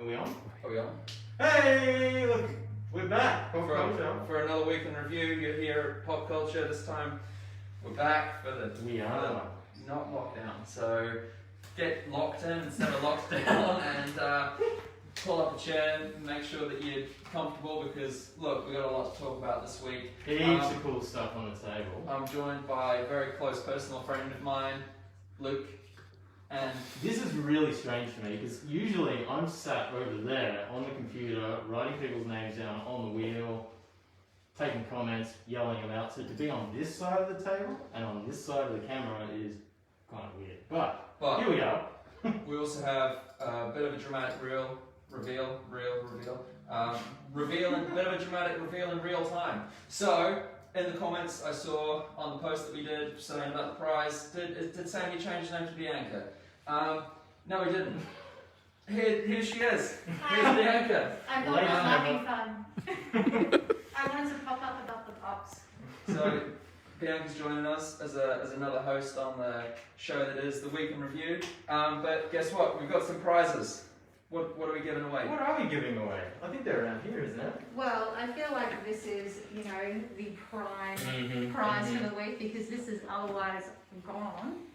we on? Are we on? Hey, look, we're back. For another week in review, you're here at Pop Culture. This time, we're back for the not lockdown. So get locked in instead of locked down, and pull up a chair, make sure that you're comfortable because look, we got a lot to talk about this week. Heaps of cool stuff on the table. I'm joined by a very close personal friend of mine, Luke. And this is really strange for me because usually I'm sat over there on the computer, writing people's names down on the wheel, taking comments, yelling them out. So to be on this side of the table and on this side of the camera is kind of weird. But here we go. We also have a bit of a dramatic reveal, a bit of a dramatic reveal in real time. So, in the comments I saw on the post that we did saying about the prize, did Sandy change her name to Bianca? No, he didn't. Here she is. Here's Bianca. I thought it was having fun. I wanted to pop up about the pops. So, Bianca's joining us as another host on the show that is The Week in Review. But guess what? We've got some prizes. What are we giving away? What are we giving away? I think they're around here, isn't it? Well, I feel like this is, the prime prize for the week because this is otherwise gone.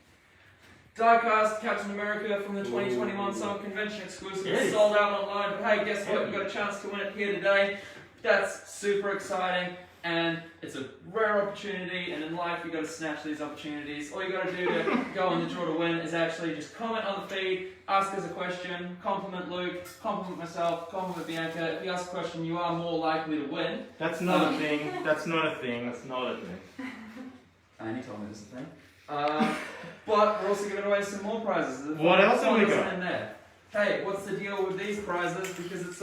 Diecast Captain America from the 2021 Summer Convention exclusive. Yes. It's sold out online, but hey, guess what? You've got a chance to win it here today. That's super exciting, and it's a rare opportunity, and in life you've got to snatch these opportunities. All you got to do to go on the draw to win is actually just comment on the feed, ask us a question, compliment Luke, compliment myself, compliment Bianca. If you ask a question, you are more likely to win. That's not a thing. That's not a thing. That's not a thing. And he told me this is a thing. But we're also giving away some more prizes. What else have we got? In there. Hey, what's the deal with these prizes? Because it's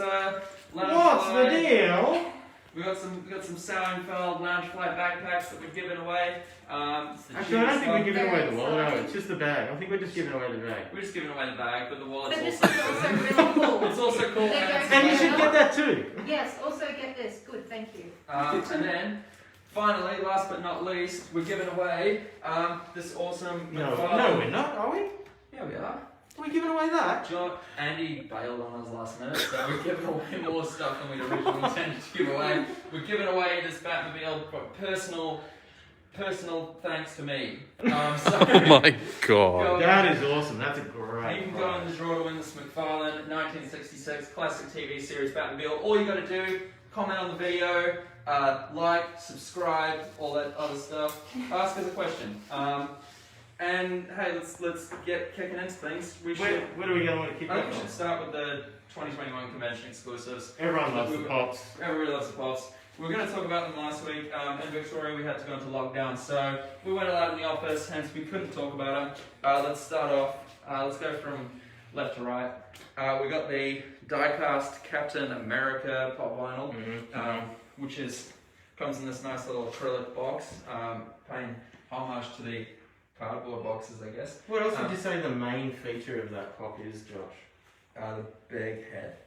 What's the deal? We got some Sauenfeld Loungefly backpacks that we've given away. Actually, I don't think we're giving away the wallet. No, it's just the bag. I think we're just giving away the bag. We're just giving away the bag, but the wallet's But this also is also really cool. It's also cool. And you should get that too. Yes, also get this. Good, thank you. And then, finally, last but not least, we're giving away this awesome. No, we're not, are we? Yeah, we are. Are we giving away that? Andy bailed on us last minute, so we're giving away more stuff than we'd originally intended to give away. We're giving away this Batmobile for personal thanks to me. Oh my god. That is awesome. That's a great. You can go in the draw to win this McFarlane 1966 classic TV series Batmobile. All you got to do, comment on the video, like, subscribe, all that other stuff. Ask us a question. And hey, let's get kicking into things. Where do we want to kick I think off? we should start with the 2021 convention exclusives. Everyone loves the pops. Everybody loves the pops. We were going to talk about them last week. In Victoria, we had to go into lockdown, so we weren't allowed in the office, hence we couldn't talk about them. Let's start off. Let's go from left to right. We got the die-cast Captain America pop vinyl, which comes in this nice little acrylic box, paying homage to the cardboard boxes, I guess. What else would you say the main feature of that pop is, Josh? The big head.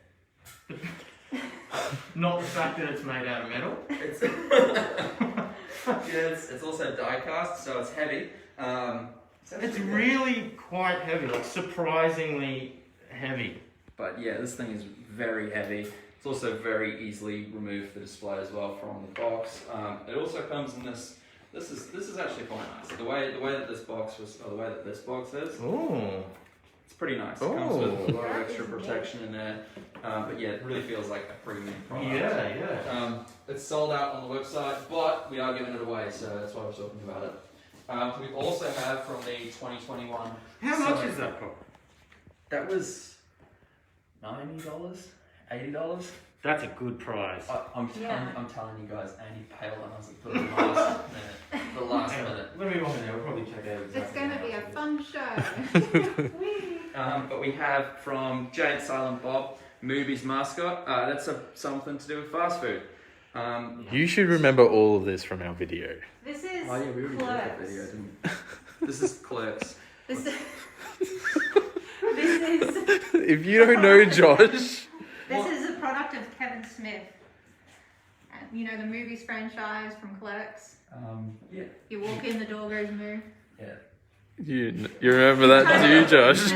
Not the fact that it's made out of metal. It's also die-cast, so it's heavy. It's really quite heavy, like surprisingly heavy. But yeah, this thing is very heavy. It's also very easily removed for display as well from the box. It also comes in this. This is actually quite nice. The way that this box is. Oh. It's pretty nice. It comes with a lot of extra protection in there. But yeah, it really feels like a premium product. Yeah. It's sold out on the website, but we are giving it away, so that's why we're talking about it. We also have from the 2021. How much is that pop? That was $90, $80. That's a good prize. I'm telling you guys, Andy paled on us at the last minute. Let me move on there. We'll probably check out exactly. It's going to be a fun show. But we have from Jade Silent Bob, Movie's mascot. That's something to do with fast food. You should remember all of this from our video. This is we already did that video, didn't we? This is Clerks. This is. If you don't know Josh... This is a product of Kevin Smith. You know the movies franchise from Clerks? Yeah. You walk in, the door goes moo. Yeah. You remember that too, Josh?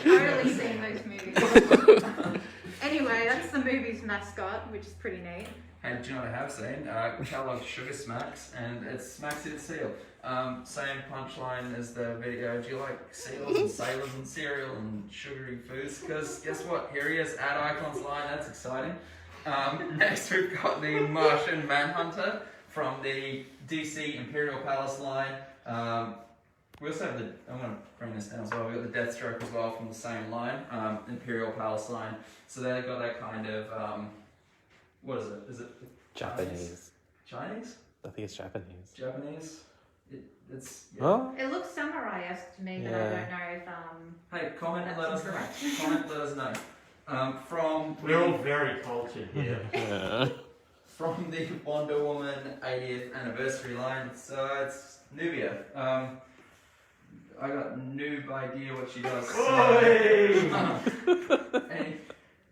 Totally seen those movies. that's the movie's mascot, which is pretty neat. Hey, do you know what I have seen? Kellogg's Sugar Smacks, and it's Smacks in Seal. Same punchline as the video. Do you like seals and sailors and cereal and sugary foods? Because guess what? Here he is, Ad Icons line. That's exciting. Next, we've got the Martian Manhunter from the DC Imperial Palace line. We also have I'm going to bring this down as well. We've got the Deathstroke as well from the same line, Imperial Palace line. So they've got that kind of, what is it? Is it Japanese. Chinese? I think it's Japanese. Japanese? It's. Yeah. Oh? It looks samurai-esque to me, but I Yeah. don't know if Hey, comment and let us know. That's Comment, let us know. From We're all very cultured here. Yeah. from the Wonder Woman 80th anniversary line, so it's Nubia. I got noob idea what she does.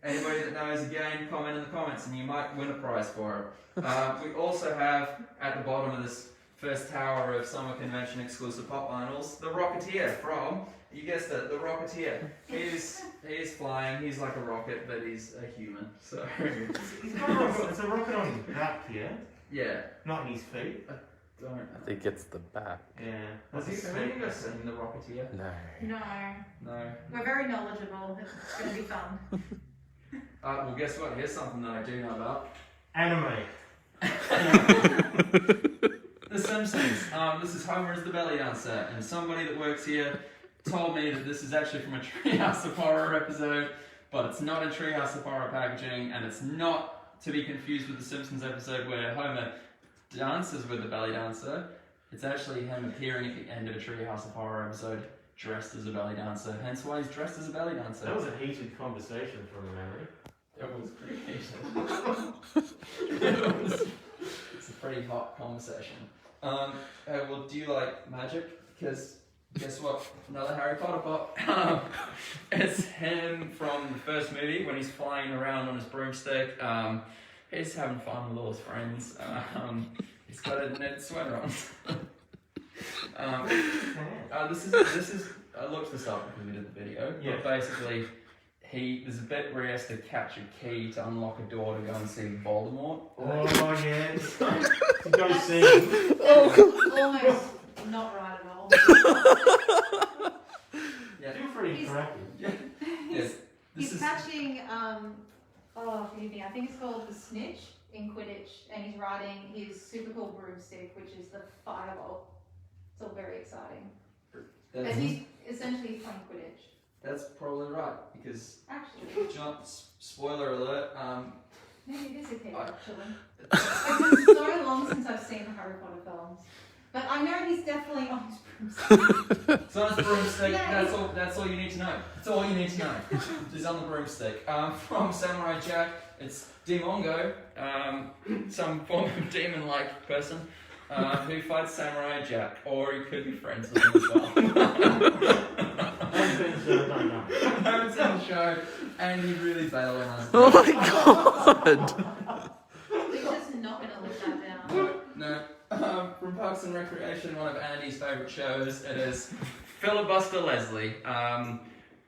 Anybody that knows, again, comment in the comments and you might win a prize for it. We also have at the bottom of this first tower of Summer Convention exclusive pop vinyls, the Rocketeer from, you guessed it, the Rocketeer. He's flying, he's like a rocket, but he's a human. So He's got a rocket, it's a rocket on his back, yeah? yeah. Not on his feet. Don't. I think it's the back. Yeah. Have That's you guys seen the Rocketeer? No. No. No. We're very knowledgeable. It's going to be fun. Well, guess what? Here's something that I do know about. Anime. The Simpsons. This is Homer as the belly dancer, and somebody that works here told me that this is actually from a Treehouse of Horror episode, but it's not a Treehouse of Horror packaging, and it's not to be confused with the Simpsons episode where Homer dances with the belly dancer. It's actually him appearing at the end of a Treehouse of Horror episode dressed as a belly dancer, hence why he's dressed as a belly dancer. That was a heated conversation from memory. It was pretty heated. It's a pretty hot conversation. Well, do you like magic? Because guess what? Another Harry Potter pop. It's him from the first movie when he's flying around on his broomstick. He's having fun with all his friends. He's got a knit sweater on. This is. I looked this up because we did the video. Yeah. But basically, there's a bit where he has to catch a key to unlock a door to go and see Voldemort. Oh, yes. To go see. Almost not right at all. Yeah. Feel free to He's- correct me. Yes. This He's is. catching, forgive me, I think it's called the Snitch in Quidditch, and he's riding his super cool broomstick, which is the Firebolt. It's all very exciting. But he's essentially playing Quidditch. That's probably right because. Actually, Spoiler alert. maybe it is a kid, I- actually. It's been so long since I've seen the Harry Potter films. But I know he's definitely on his broomstick. It's on his broomstick. Yeah. That's all you need to know. That's all you need to know. He's on the broomstick. From Samurai Jack, it's Demongo, some form of demon-like person who fights Samurai Jack, or he could be friends with him as well. I haven't seen the show, and he'd really bail on us. Oh my god! We're just not going to let that down. No. From Parks and Recreation, one of Andy's favourite shows, it is Filibuster Leslie.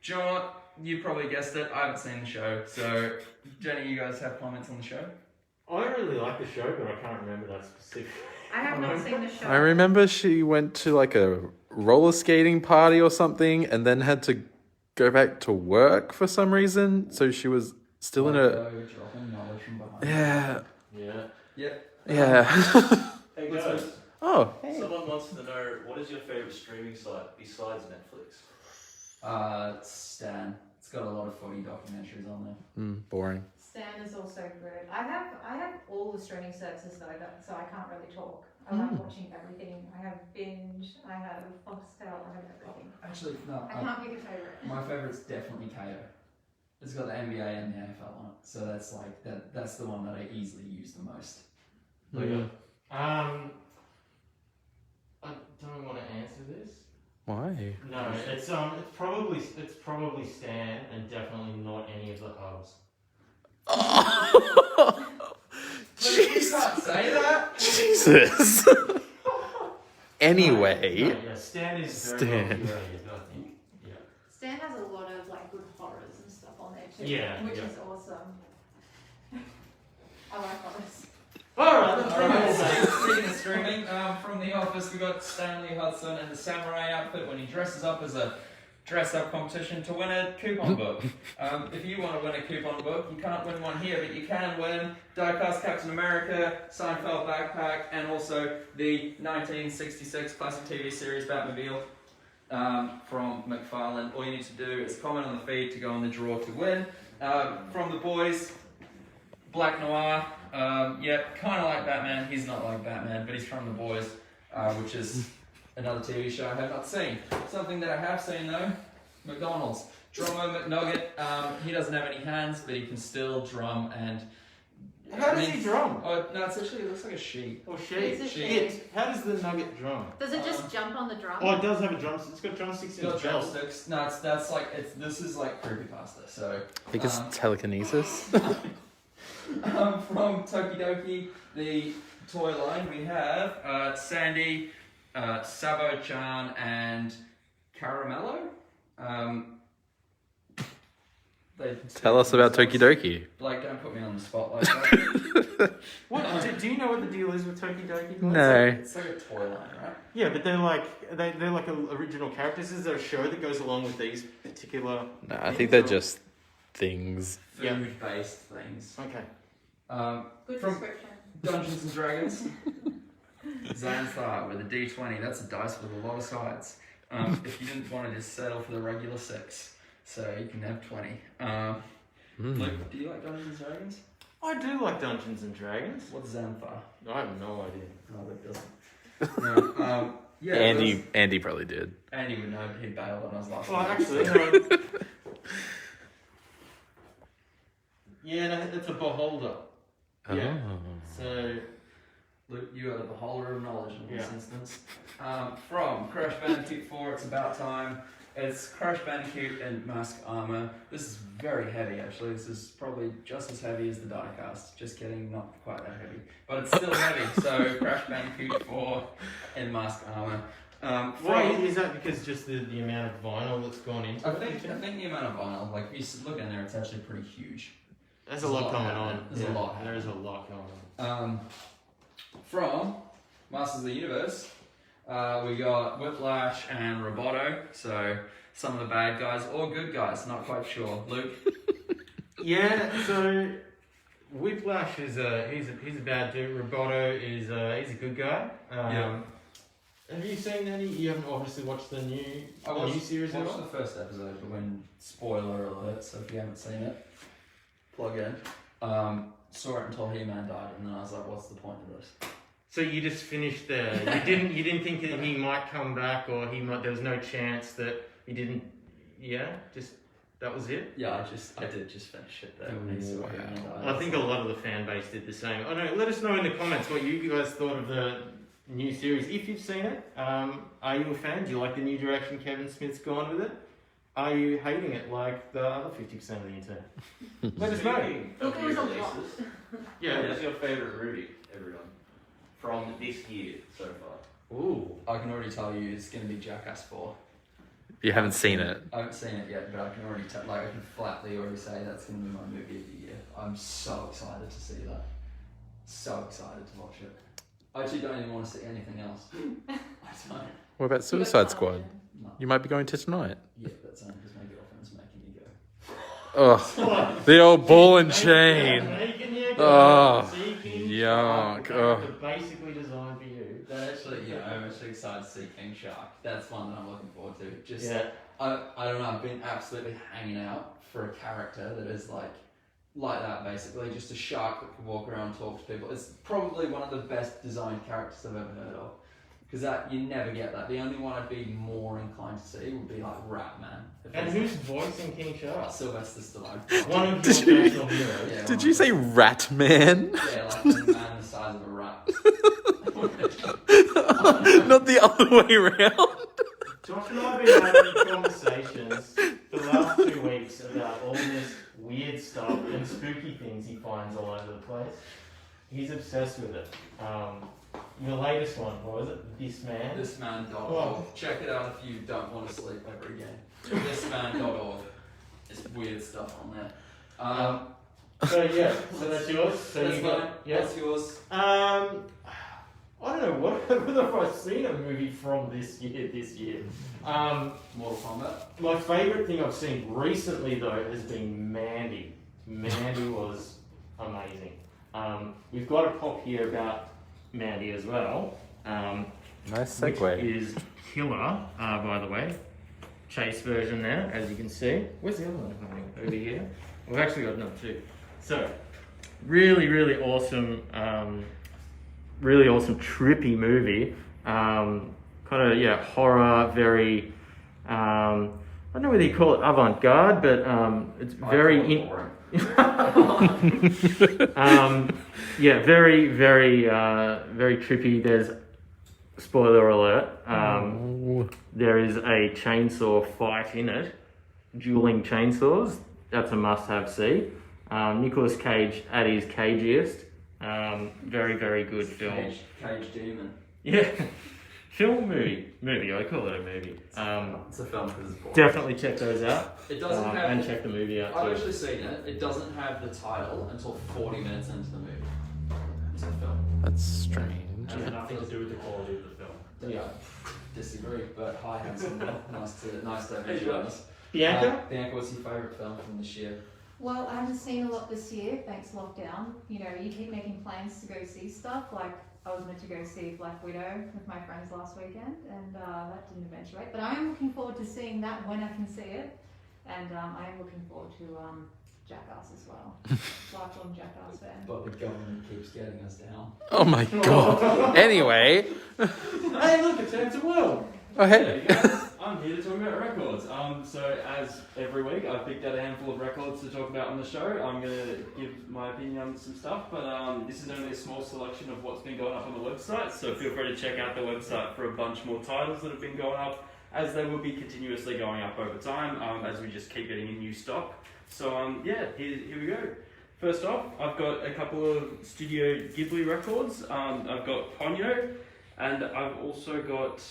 John, you probably guessed it. I haven't seen the show, so Jenny, you guys have comments on the show? I really like the show, but I can't remember that specific. I have not seen the show. I remember she went to like a roller skating party or something and then had to go back to work for some reason. So she was still in a. Dropping knowledge from behind. Yeah. Yeah. Yep. Yeah. Hey guys, Oh. someone wants to know what is your favourite streaming site besides Netflix? Stan. It's got a lot of footy documentaries on there. Boring. Stan is also good. I have all the streaming services though, so I can't really talk. I like watching everything. I have Binge, I have Foxtel, I have everything. Actually, no. I can't pick a favourite. My favourite's definitely KO. It's got the NBA and the NFL on it, so that's like that's the one that I easily use the most. I don't want to answer this. Why? No, it's probably Stan and definitely not any of the hubs. You can't say that. Jesus. Anyway. No, yeah, Stan is very well Stan. curated, I think. Yeah. Stan has a lot of like good horrors and stuff on there too, Yeah, which yeah. is awesome. I like Office. Alright, let's bring it all Alright, back. speaking of streaming, from The Office, we got Stanley Hudson in the samurai outfit when he dresses up as a dress-up competition to win a coupon book. If you want to win a coupon book, you can't win one here, but you can win die-cast Captain America, Seinfeld backpack, and also the 1966 classic TV series Batmobile from McFarlane. All you need to do is comment on the feed to go on the draw to win. From The Boys, Black Noir. Yeah, kind of like Batman. He's not like Batman, but he's from The Boys, which is another TV show I have not seen. Something that I have seen though, McDonald's. Drummer McNugget. He doesn't have any hands, but he can still drum and. How does he drum? Oh no, it's actually, it looks like a sheep. Or she? It's a It. How does the nugget drum? Does it just jump on the drum? Oh, it does have a drum. It's got drumsticks in Got its belt. drumsticks. No, that's like this is like creepypasta. So. I think it's telekinesis. From Tokidoki, the toy line, we have Sandy, Sabo-chan, and Caramello. Tell us about Tokidoki. Like, don't put me on the spot like that. What? Do you know what the deal is with Tokidoki? No. It's like a toy line, right? Yeah, but they're like original characters. Is there a show that goes along with these particular? No, I think they're just things. Yeah. Food-based things. Okay. Good From description. Dungeons and Dragons. Xanathar with a D20. That's a dice with a lot of sides. If you didn't want to just settle for the regular 6. So you can have 20. Luke, do you like Dungeons and Dragons? I do like Dungeons and Dragons. What's Xanathar? I have no idea. No, Luke doesn't. No, yeah, Andy probably did. Andy would know, but he bailed on us last Well, week. actually, no. Yeah, no, it's a beholder. Yeah. Oh. So, Luke, you are the beholder of knowledge in this Yeah. instance. From Crash Bandicoot 4, It's About Time. It's Crash Bandicoot in Mask Armor. This is very heavy, actually. This is probably just as heavy as the diecast. Just kidding, not quite that heavy. But it's still heavy. So, Crash Bandicoot 4 in Mask Armor. why is that? Because just the amount of vinyl that's gone into I it? think the amount of vinyl, like if you look in there, it's actually pretty huge. There's a lot going happening. on. There's a lot There is a lot going on. From Masters of the Universe, we got Whiplash and Roboto. So some of the bad guys or good guys, not quite sure. Luke. Yeah, so Whiplash is he's a bad dude. Roboto is he's a good guy. Yeah. Have you seen any? You haven't obviously watched the new series at watched all? the first episode, but when spoiler alert, so if you haven't seen it, plug in. Saw it until He-Man died, and then I was like, what's the point of this? So you just finished there. You didn't think that he might come back, or there was no chance that he didn't. Yeah, just that was it. Yeah, I did just finish it there when he saw Wow. He-Man die. I think a lot of the fan base did the same. I know. Let us know in the comments what you guys thought of the new series. If you've seen it, are you a fan? Do you like the new direction Kevin Smith's gone with it? Are you hating it like the other 50% of the internet? Let us know. Speaking of Look, it was new a lot. releases, Yeah. what is your favourite Ruby, everyone? From this year so far? Ooh. I can already tell you it's going to be Jackass 4. You haven't seen it. I haven't seen it yet, but I can already tell, like, I can flatly already say that's going to be my movie of the year. I'm so excited to see that. So excited to watch it. I actually don't even want to see anything else. I don't. What about Suicide Squad? No. You might be going to tonight. Yeah, that's only because my girlfriend's making me go. Oh, the old ball and chain. Oh, yuck. Oh. Basically designed for you. That actually, yeah, I'm actually excited to see King Shark. That's one that I'm looking forward to. Just, Yeah. I don't know, I've been absolutely hanging out for a character that is like that basically, just a shark that can walk around and talk to people. It's probably one of the best designed characters I've ever heard of. Because that, you never get that. The only one I'd be more inclined to see would be like Ratman. And who's voicing King Shark? Sylvester Stallone. One of Did your you- national heroes. Yeah, Did one you of say Ratman? those. Yeah, like a man the size of a rat. Not the other way around. Josh and I have been having conversations for the last 2 weeks about all this weird stuff and spooky things he finds all over the place. He's obsessed with it. Your latest one, what was it? This Man? Thisman.org. Oh. Check it out if you don't want to sleep ever again. Thisman.org. It's weird stuff on there. So yeah, so that's yours. So That's you mine. got yeah. What's yours? I don't know whether I've seen a movie from this year. Mortal Kombat. My favourite thing I've seen recently though has been Mandy. Mandy was amazing. We've got a pop here about Mandy as well. Nice Which segue. is killer, by the way. Chase version there, as you can see. Where's the other one coming? Over here. We've actually got another two. So, really, really awesome, trippy movie. Kind of, yeah, horror, very, I don't know whether you call it avant-garde, but it's very... yeah, very, very, very trippy. There's, spoiler alert, there is a chainsaw fight in it, dueling chainsaws. That's a must-have see. Nicolas Cage at his cagiest. Very, very good film. Cage Demon. Yeah, movie. I call it a movie. It's a film because it's boring. Definitely check those out. It doesn't have. and check the movie out I've too. actually seen it. It doesn't have the title until 40 minutes into the movie. It's a film. That's strange. It has nothing to do with the quality of the film. Yeah. Disagree, but hi, handsome. nice to have you guys. Bianca? Bianca, what's your favourite film from this year? Well, I haven't seen a lot this year, thanks lockdown. You know, you keep making plans to go see stuff. Like, I was meant to go see Black Widow with my friends last weekend, and that didn't eventuate. But I am looking forward to seeing that when I can see it. And I am looking forward to Jackass as well. Lifelong Jackass fan. But the government keeps getting us down. Oh my god. Anyway. Hey, look, it's Handsome World. Oh, hey. Hey guys, I'm here to talk about records. So as every week, I've picked out a handful of records to talk about on the show. I'm going to give my opinion on some stuff, but this is only a small selection of what's been going up on the website, so feel free to check out the website for a bunch more titles that have been going up, as they will be continuously going up over time, as we just keep getting in new stock. So yeah, here we go. First off, I've got a couple of Studio Ghibli records. I've got Ponyo, and I've also got...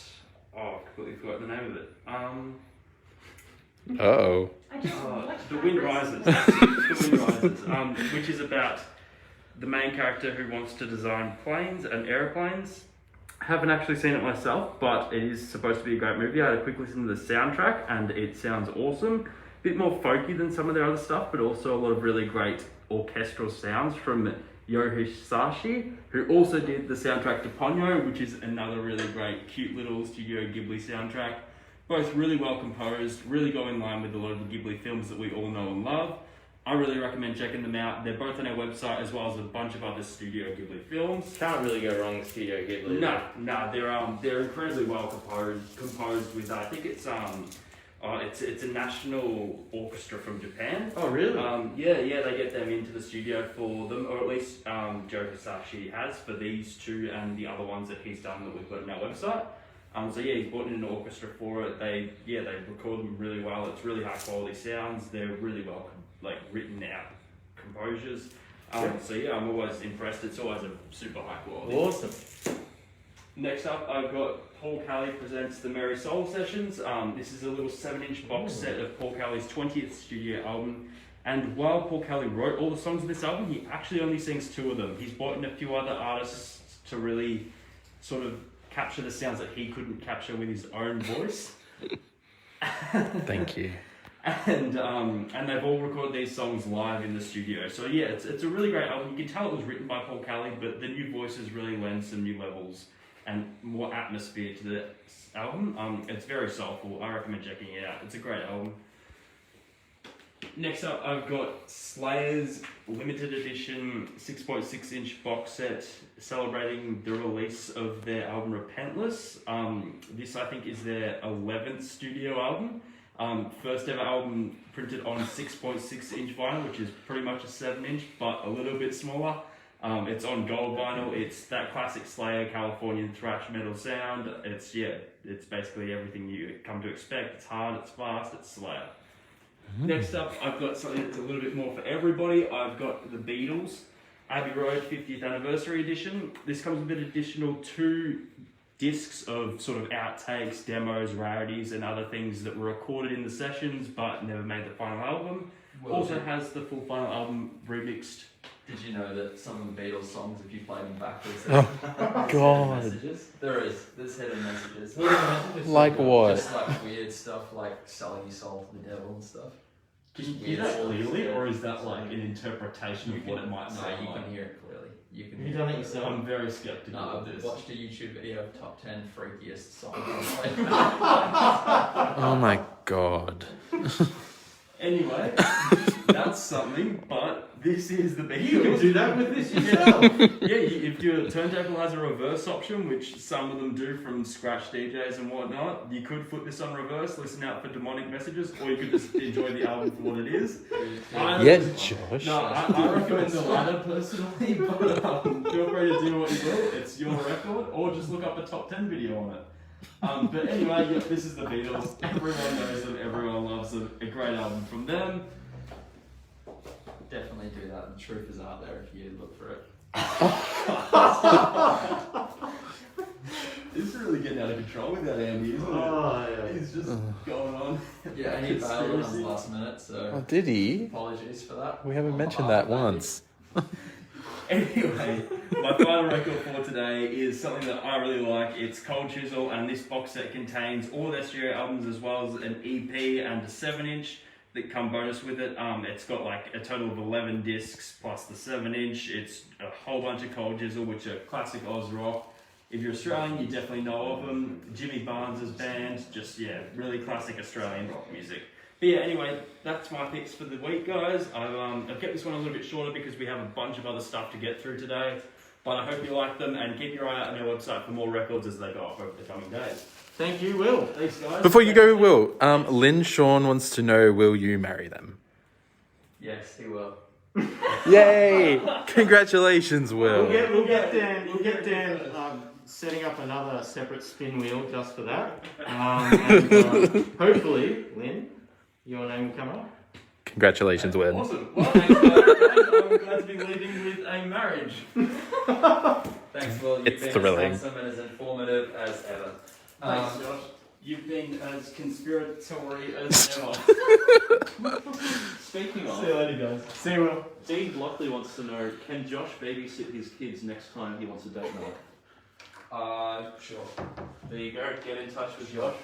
Oh, I completely forgot the name of it. Uh-oh. The Wind Rises. The Wind Rises, which is about the main character who wants to design planes and airplanes. I haven't actually seen it myself, but it is supposed to be a great movie. I had a quick listen to the soundtrack, and it sounds awesome. A bit more folky than some of their other stuff, but also a lot of really great orchestral sounds from Yo Hisashi, who also did the soundtrack to Ponyo, which is another really great, cute little Studio Ghibli soundtrack. Both really well composed, really go in line with a lot of the Ghibli films that we all know and love. I really recommend checking them out. They're both on our website, as well as a bunch of other Studio Ghibli films. Can't really go wrong with Studio Ghibli. No, they're incredibly well composed with, I think it's a national orchestra from Japan. Oh, really? Yeah, they get them into the studio for them, or at least Joe Hisashi has for these two and the other ones that he's done that we've got on our website. So yeah, he's brought in an orchestra for it. They record them really well. It's really high quality sounds. They're really well written out composures. So yeah, I'm always impressed. It's always a super high quality. Awesome. Next up, I've got Paul Kelly presents the Merry Soul Sessions. This is a little 7-inch box set of Paul Kelly's 20th studio album. And while Paul Kelly wrote all the songs of this album, he actually only sings 2 of them. He's brought in a few other artists to really sort of capture the sounds that he couldn't capture with his own voice. Thank you. And they've all recorded these songs live in the studio. So yeah, it's a really great album. You can tell it was written by Paul Kelly, but the new voices really lend some new levels and more atmosphere to the album. It's very soulful. I recommend checking it out. It's a great album. Next up, I've got Slayer's limited edition 6.6-inch box set celebrating the release of their album Repentless. This, I think, is their 11th studio album. First ever album printed on 6.6-inch vinyl, which is pretty much a 7-inch, but a little bit smaller. It's on gold vinyl. It's that classic Slayer Californian thrash metal sound. It's basically everything you come to expect. It's hard, it's fast, it's Slayer. Next up, I've got something that's a little bit more for everybody. I've got the Beatles Abbey Road 50th Anniversary Edition. This comes with an additional 2 discs of sort of outtakes, demos, rarities, and other things that were recorded in the sessions but never made the final album. also has the full final album remixed. Did you know that some of the Beatles songs, if you play them backwards, Oh, there's God. hidden messages? There's hidden messages. Like what? Just like weird stuff, like selling your soul to the devil and stuff. Can you hear that clearly, or is that like an interpretation of what it might No, sound you like? can hear it clearly. You can Have you hear done it it yourself? I'm very skeptical No, of I've this. watched a YouTube video of top 10 freakiest songs. Oh my god. Anyway, that's something, but this is the Beatles. You can do that with this yourself. Yeah, if your turntable has a reverse option, which some of them do from scratch DJs and whatnot, you could put this on reverse, listen out for demonic messages, or you could just enjoy the album for what it is. Yeah, Josh. No, I recommend the latter personally, but feel free to do what you will. It's your record, or just look up a top 10 video on it. But anyway, yeah, this is the Beatles. Everyone knows them, everyone loves them. A great album from them. Definitely do that. The truth is out there if you look for it. This is really getting out of control with that Andy, isn't it? Oh, yeah. He's just going on. Yeah, and he bailed on us Conspiracy. last minute, so Oh, did he? apologies for that. We haven't On mentioned behalf that of Andy. once. Anyway, my final record for today is something that I really like. It's Cold Chisel, and this box set contains all their studio albums as well as an EP and a 7-inch that come bonus with it. It's got like a total of 11 discs plus the 7-inch. It's a whole bunch of Cold Chisel, which are classic Oz rock. If you're Australian, you definitely know of them. Jimmy Barnes' band, just really classic Australian rock music. But yeah, anyway, that's my picks for the week, guys. I've kept this one a little bit shorter because we have a bunch of other stuff to get through today. But I hope you like them, and keep your eye out on our website for more records as they go up over the coming days. Thank you, Will. Thanks, guys. Before you go, Will, Lynn Sean wants to know, will you marry them? Yes, he will. Yay! Congratulations, Will. We'll get Dan setting up another separate spin wheel just for that. And hopefully, Lynn, your name will come up. Congratulations, Will. Awesome. Well, thanks, guys. I'm glad to be leading with a marriage. Thanks, Will. You've It's been thrilling. as handsome and as informative as ever. Thanks, Josh. You've been as conspiratory as ever. Speaking See you of, later, guys. See you, Will. Dean Lockley wants to know, can Josh babysit his kids next time he wants a date night? Sure. There you go, get in touch with Josh.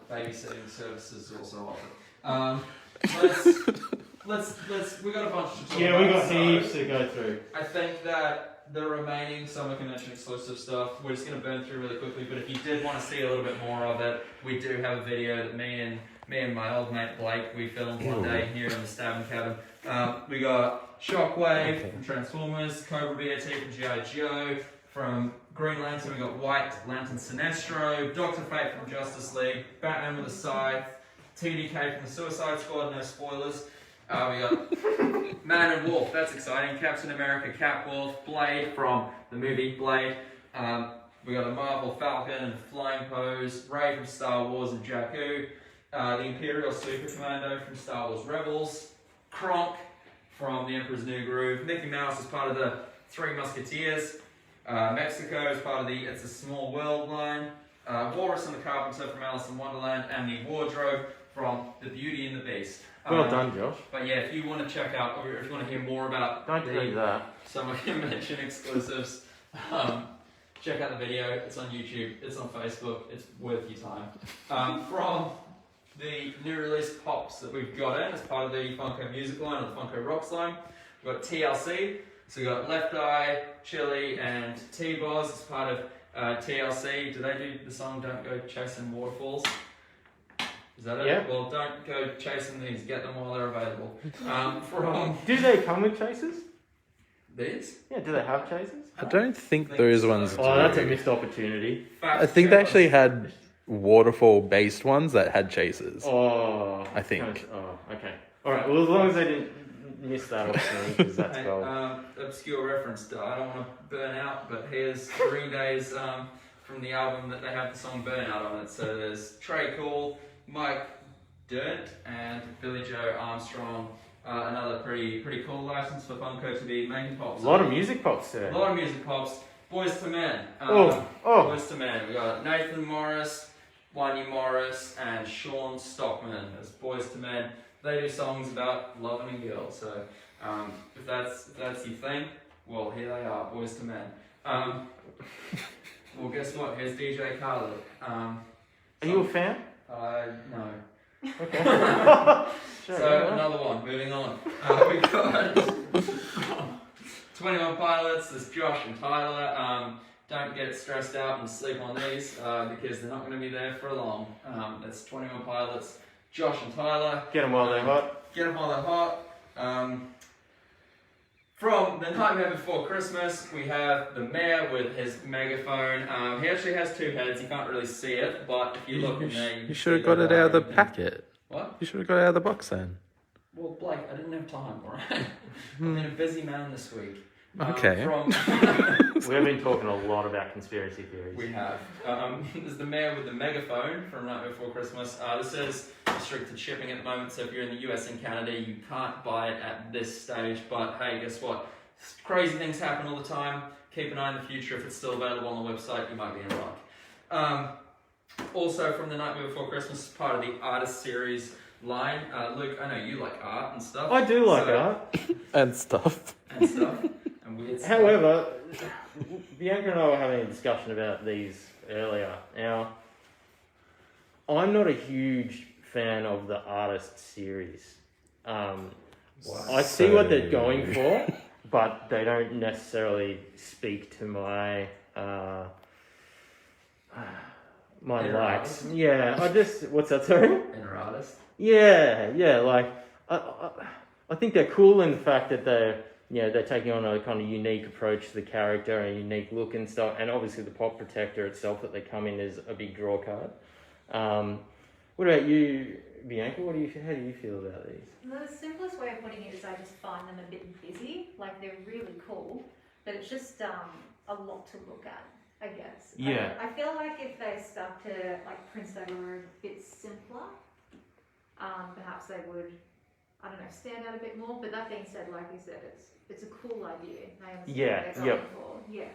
Babysitting services also offered. Let's. We got a bunch to talk Yeah, we about, got so heaps to go through. I think that the remaining summer convention exclusive stuff, we're just going to burn through really quickly. But if you did want to see a little bit more of it, we do have a video that me and my old mate Blake we filmed one day here in the Stabbing Cabin. We got Shockwave from Transformers, Cobra BAT from G.I. Joe, from Green Lantern we got White Lantern Sinestro, Dr. Fate from Justice League, Batman with a Scythe, TDK from the Suicide Squad, no spoilers. We got Man and Wolf, that's exciting. Captain America, Catwolf, Blade from the movie Blade. We got a Marvel Falcon and Flying Pose, Ray from Star Wars and Jakku, the Imperial Super Commando from Star Wars Rebels, Kronk from The Emperor's New Groove, Mickey Mouse is part of the Three Musketeers, Mexico is part of the It's a Small World line, Walrus and the Carpenter from Alice in Wonderland, and the Wardrobe from The Beauty and the Beast. Well done, Josh. But yeah, if you want to check out, or if you want to hear more about Don't do that. some of convention exclusives, check out the video. It's on YouTube, it's on Facebook, it's worth your time. From the new release pops that we've got in as part of the Funko Music line or the Funko Rocks line, we've got TLC, so we've got Left Eye, Chili, and T-Boz as part of TLC. Do they do the song Don't Go Chasing Waterfalls? Is that it? Yeah. Well, don't go chasing these, get them while they're available. From Do they come with chasers? these, Yeah, do they have chasers? I don't think those ones do. Oh, that's a missed opportunity. I think they actually had waterfall-based ones that had chasers. Oh, I think. Oh, okay. All right. Well, as long as they didn't miss that opportunity, because that's Hey, gold. obscure reference. I don't want to burn out, but here's Green Day's from the album that they have the song "Burn Out" on it. So there's Trey Cool, Mike Dirt, and Billy Joe Armstrong. Another pretty cool license for Funko to be making pops. A lot of music pops A there. lot of music pops. Boys to Men. Oh. Boys to Men. We got Nathan Morris, Wanya Morris, and Sean Stockman as Boys to Men. They do songs about loving a girl. So if that's your thing, well, here they are, Boys to Men. Well, guess what? Here's DJ Khaled. Are you a fan? No. Okay. So another one. Moving on. We got 21 Pilots. There's Josh and Tyler. Don't get stressed out and sleep on these because they're not going to be there for long. That's 21 Pilots. Josh and Tyler. Get them while they're hot. Get them while they're hot. From The Nightmare Before Christmas, we have the mayor with his megaphone. He actually has two heads. You can't really see it, but if you look in there, You should have got it out of the packet. What? You should have got it out of the box then. Well, Blake, I didn't have time, alright? I've been a busy man this week. Okay. We've been talking a lot about conspiracy theories. We have. There's the mayor with the megaphone from Night Before Christmas. This is restricted shipping at the moment, so if you're in the US and Canada, you can't buy it at this stage. But hey, guess what? Crazy things happen all the time. Keep an eye in the future. If it's still available on the website, you might be in luck. Also, from the Night Before Christmas, part of the artist series line. Luke, I know you like art and stuff. I do like art. And stuff. And stuff. And weird stuff. However, Bianca and I were having a discussion about these earlier. Now, I'm not a huge fan of the artist series. I see what they're going for, but they don't necessarily speak to my my Inner likes. artist? Yeah, I just what's that sorry? Inner artist. Yeah, like I think they're cool in the fact that they're taking on a kind of unique approach to the character and a unique look and stuff, and obviously the pop protector itself that they come in is a big draw card. What about you, Bianca? How do you feel about these? The simplest way of putting it is I just find them a bit busy. Like they're really cool, but it's just a lot to look at, I guess. Yeah. I feel like if they stuck to like Prince Edward a bit simpler, perhaps they would, I don't know, stand out a bit more. But that being said, like you said, it's a cool idea. I understand Yeah, what they're going for. Yeah.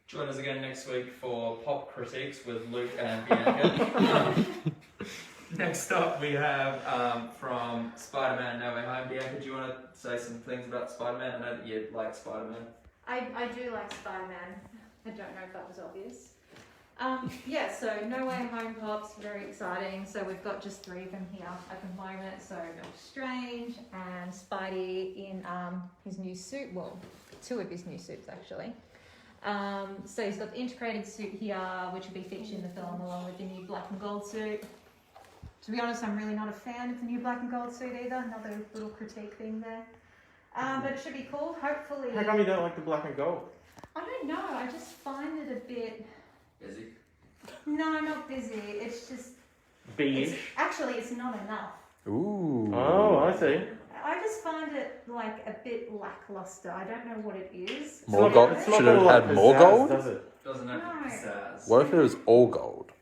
Join us again next week for Pop Critiques with Luke and Bianca. Next up, we have from Spider-Man No Way Home. Bianca, do you want to say some things about Spider-Man? I know that you like Spider-Man. I do like Spider-Man. I don't know if that was obvious. Yeah, so No Way Home Pops, very exciting. So we've got just 3 of them here at the moment. So Doctor Strange and Spidey in his new suit. Well, 2 of his new suits actually. So he's got the integrated suit here, which will be featured in the film along with the new black and gold suit. To be honest, I'm really not a fan of the new black and gold suit either. Another little critique thing there. But it should be cool. Hopefully. How come you don't like the black and gold? I don't know. I just find it a bit. Busy. No, not busy. It's just. B-ish. Actually, it's not enough. Ooh. Oh, I see. I just find it like a bit lackluster. I don't know what it is. More So gold? I Should don't it have all had like more pizzazz, gold? Does it? Doesn't have No. pizzazz. What if it was all gold?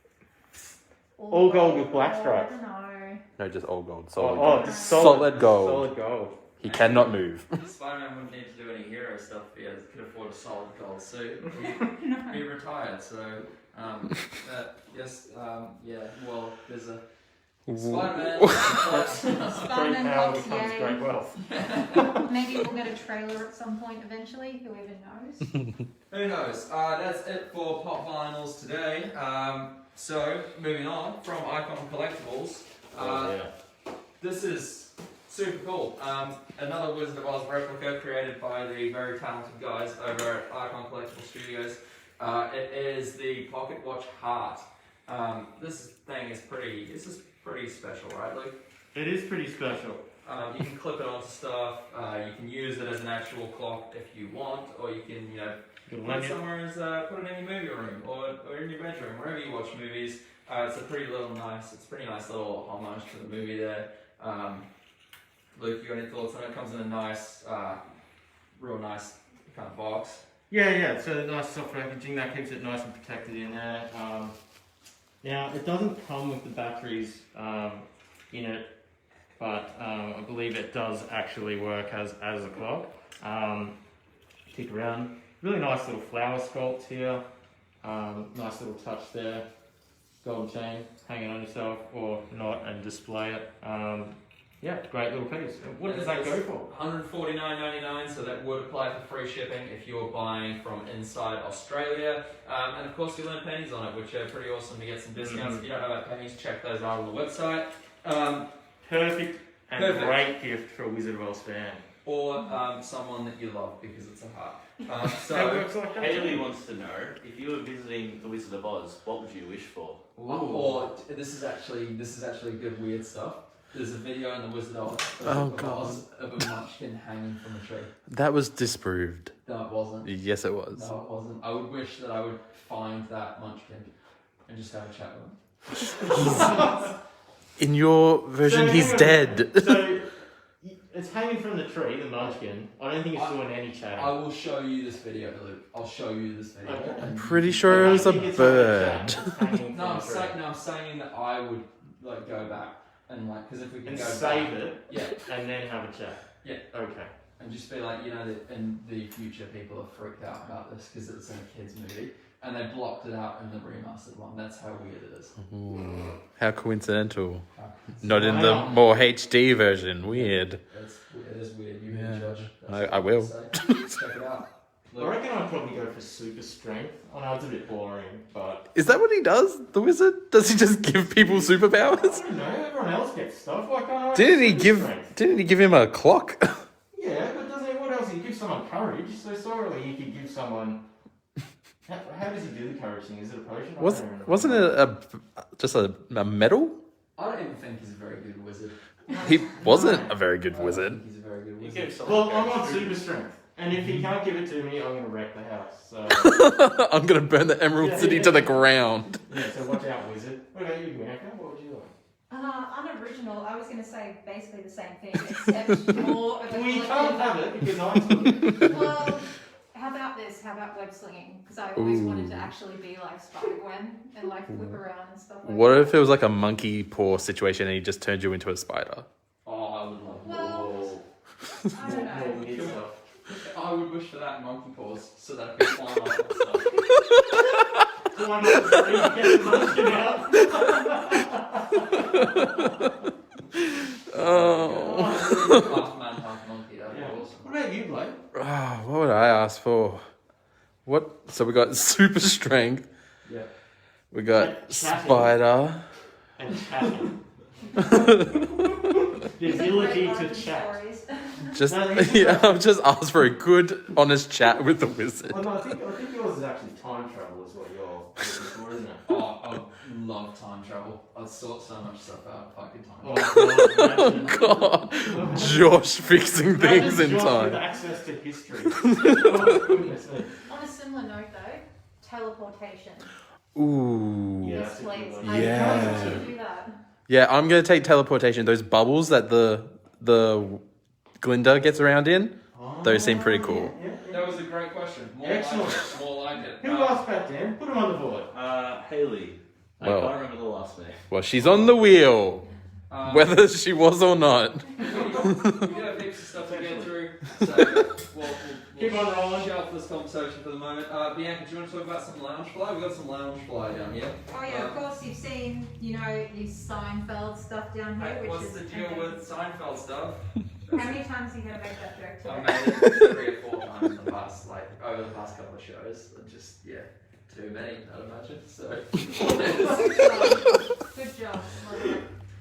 All gold with black stripes. I don't know. No, just all gold. Solid Oh, gold. just Solid gold. Solid gold. He cannot move. Spider-Man wouldn't need to do any hero stuff if he could afford a solid gold suit. He'd be retired, so yes, yeah. Well, there's a Spider-Man. Great Spider-Man power pops, becomes yay. great wealth. Maybe we'll get a trailer at some point eventually. Who even knows? Who knows? That's it for Pop Vinyls today. So, moving on from Icon Collectibles. This is super cool. Another Wizard of Oz replica created by the very talented guys over at Icon Collectible Studios. It is the Pocket Watch Heart. This thing is pretty special, right, Luke? It is pretty special. You can clip it onto stuff. You can use it as an actual clock if you want, or you can, put it somewhere as put it in your movie room or in your bedroom, wherever you watch movies. It's a pretty nice little homage to the movie there. Luke, you got any thoughts on it? It comes in a nice, real nice kind of box. Yeah, it's a nice soft packaging that keeps it nice and protected in there. Now, it doesn't come with the batteries in it, but I believe it does actually work as a clock. Tick around. Really nice little flower sculpt here. Nice little touch there. Golden chain hanging on yourself or not and display it. Yeah, great little piece. What does that go for? $149.99, so that would apply for free shipping if you're buying from inside Australia. And of course, you'll earn pennies on it, which are pretty awesome to get some discounts. If you don't know about pennies, check those out on the website. Perfect and Perfect. great gift for a Wizard of Oz fan. Or someone that you love because it's a heart. That So, works like that. Haley wants to know, if you were visiting the Wizard of Oz, what would you wish for? or this is actually good weird stuff. There's a video in the Wizard of Oz of a munchkin hanging from a tree. That was disproved. No, it wasn't. Yes, it was. No, it wasn't. I would wish that I would find that munchkin and just have a chat with him. In your version, So, he's hang on. dead. So, it's hanging from the tree, the munchkin. I don't think it's doing any chatting. I will show you this video, Luke. I'll show you this video. Okay. I'm pretty sure it was a bird. No, I'm saying that I would like go back and like because if we can And go save back, it, yeah, and then have a chat. Yeah. Okay. and just be like, you know, that in the future people are freaked out about this because it's in a kids movie and they blocked it out in the remastered one. That's how weird it is. Ooh, how coincidental. It's, Not in the Wow. more HD version. Weird. it is weird. You Yeah. can judge. I will. Check it out. I reckon I'd probably go for super strength. I know it's a bit boring, but Is that what he does? The wizard? Does he just give people I superpowers? don't know. Everyone else gets stuff. Why can't I? Didn't he super give? strength? Didn't he give him a clock? Yeah, but doesn't he? What else? He gives someone courage. So surely he could give someone. How does he do the courage thing? Is it a potion? I don't remember. Wasn't it just a medal? I don't even think he's a very good wizard. He wasn't a very good I don't wizard. think he's a very good You wizard. give someone Well, I'm on courage. super strength, and if he can't give it to me, I'm gonna wreck the house. So I'm gonna burn the Emerald Yeah, City yeah, to the yeah. ground. yeah, so watch out, wizard. What about you, Bianca? What would you like? Unoriginal, I was going to say basically the same thing, except more of a Well, you can't collective. have it because I took it. Well, how about this? How about web slinging? Because I always wanted to Ooh. actually be like Spider-Gwen and like whip around and stuff like What that. if it was like a monkey paw situation and he just turned you into a spider? Oh, I would love that. Well, I don't know. More weird stuff. I would wish for that in monkey paws so that I could climb up and stuff. Climb up the tree, get the munchkin out. Oh. Half man, half monkey. That'd be Yeah. awesome. What about you, Blake? Oh, what would I ask for? What? So we got super strength. Yeah. We got Chatting. spider. And chatting. The These are ability great to origin chat. stories. Just No, these yeah, are- I've just asked for a good, honest chat with the wizard. Well, no, I think yours is actually time travel, is what you're looking for, isn't it? Oh, I would love time travel. I'd sort so much stuff out if I could time Oh, travel. God, God, Josh fixing things in Josh with time. access to history. Oh, goodness me. On a similar note though, teleportation. Ooh. Yeah, Yes, that's a good please. one. I Yeah. want to do that. Yeah, I'm gonna take teleportation. Those bubbles that the Glinda gets around in. Those seem pretty cool. Yeah, yeah, That was a great question. More Excellent. like it. More like it. Who asked that, Dan? Put him on the board. Haley. I Well. can't remember the last name. Well, she's on the wheel, whether she was or not. we have heaps of stuff to get through, so we'll Keep on rolling. shelf this conversation for the moment. Bianca, do you want to talk about some lounge fly? We've got some lounge fly down here. Oh yeah, of course you've seen, you know, these Seinfeld stuff down here, Hey, which what's is the deal with Seinfeld stuff? How many times are you gonna make that joke I today? made it 3 or 4 times in the past, like over the past couple of shows. Just too many, I'd imagine. So Good job.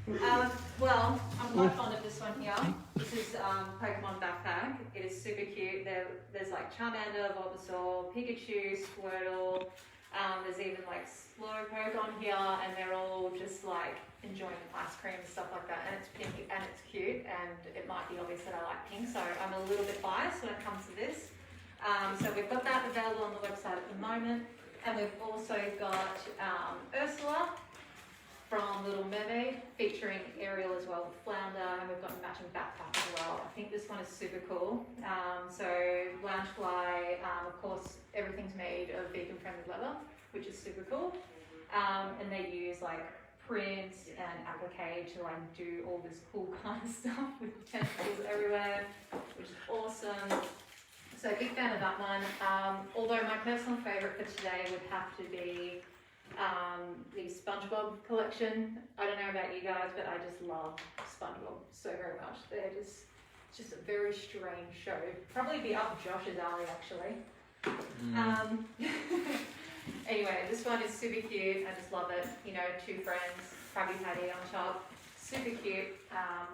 Well done. Well, I'm quite fond of this one here. This is Pokemon Backpack. It is super cute. There's like Charmander, Bulbasaur, Pikachu, Squirtle. There's even like Slowpoke on here, and they're all just like enjoying ice cream and stuff like that. And it's pink and it's cute, and it might be obvious that I like pink, so I'm a little bit biased when it comes to this. So we've got that available on the website at the moment, and we've also got Ursula from Little Mermaid, featuring Ariel as well with Flounder, and we've got a matching backpack as well. I think this one is super cool. So Loungefly, of course, everything's made of vegan-friendly leather, which is super cool. And they use like prints and applique to like do all this cool kind of stuff with tentacles everywhere, which is awesome. So big fan of that one. Although my personal favourite for today would have to be The SpongeBob collection. I don't know about you guys, but I just love SpongeBob so very much. It's just a very strange show. Probably be up Josh's alley actually. Anyway, this one is super cute. I just love it. You know, two friends, Krabby Patty on top. Super cute.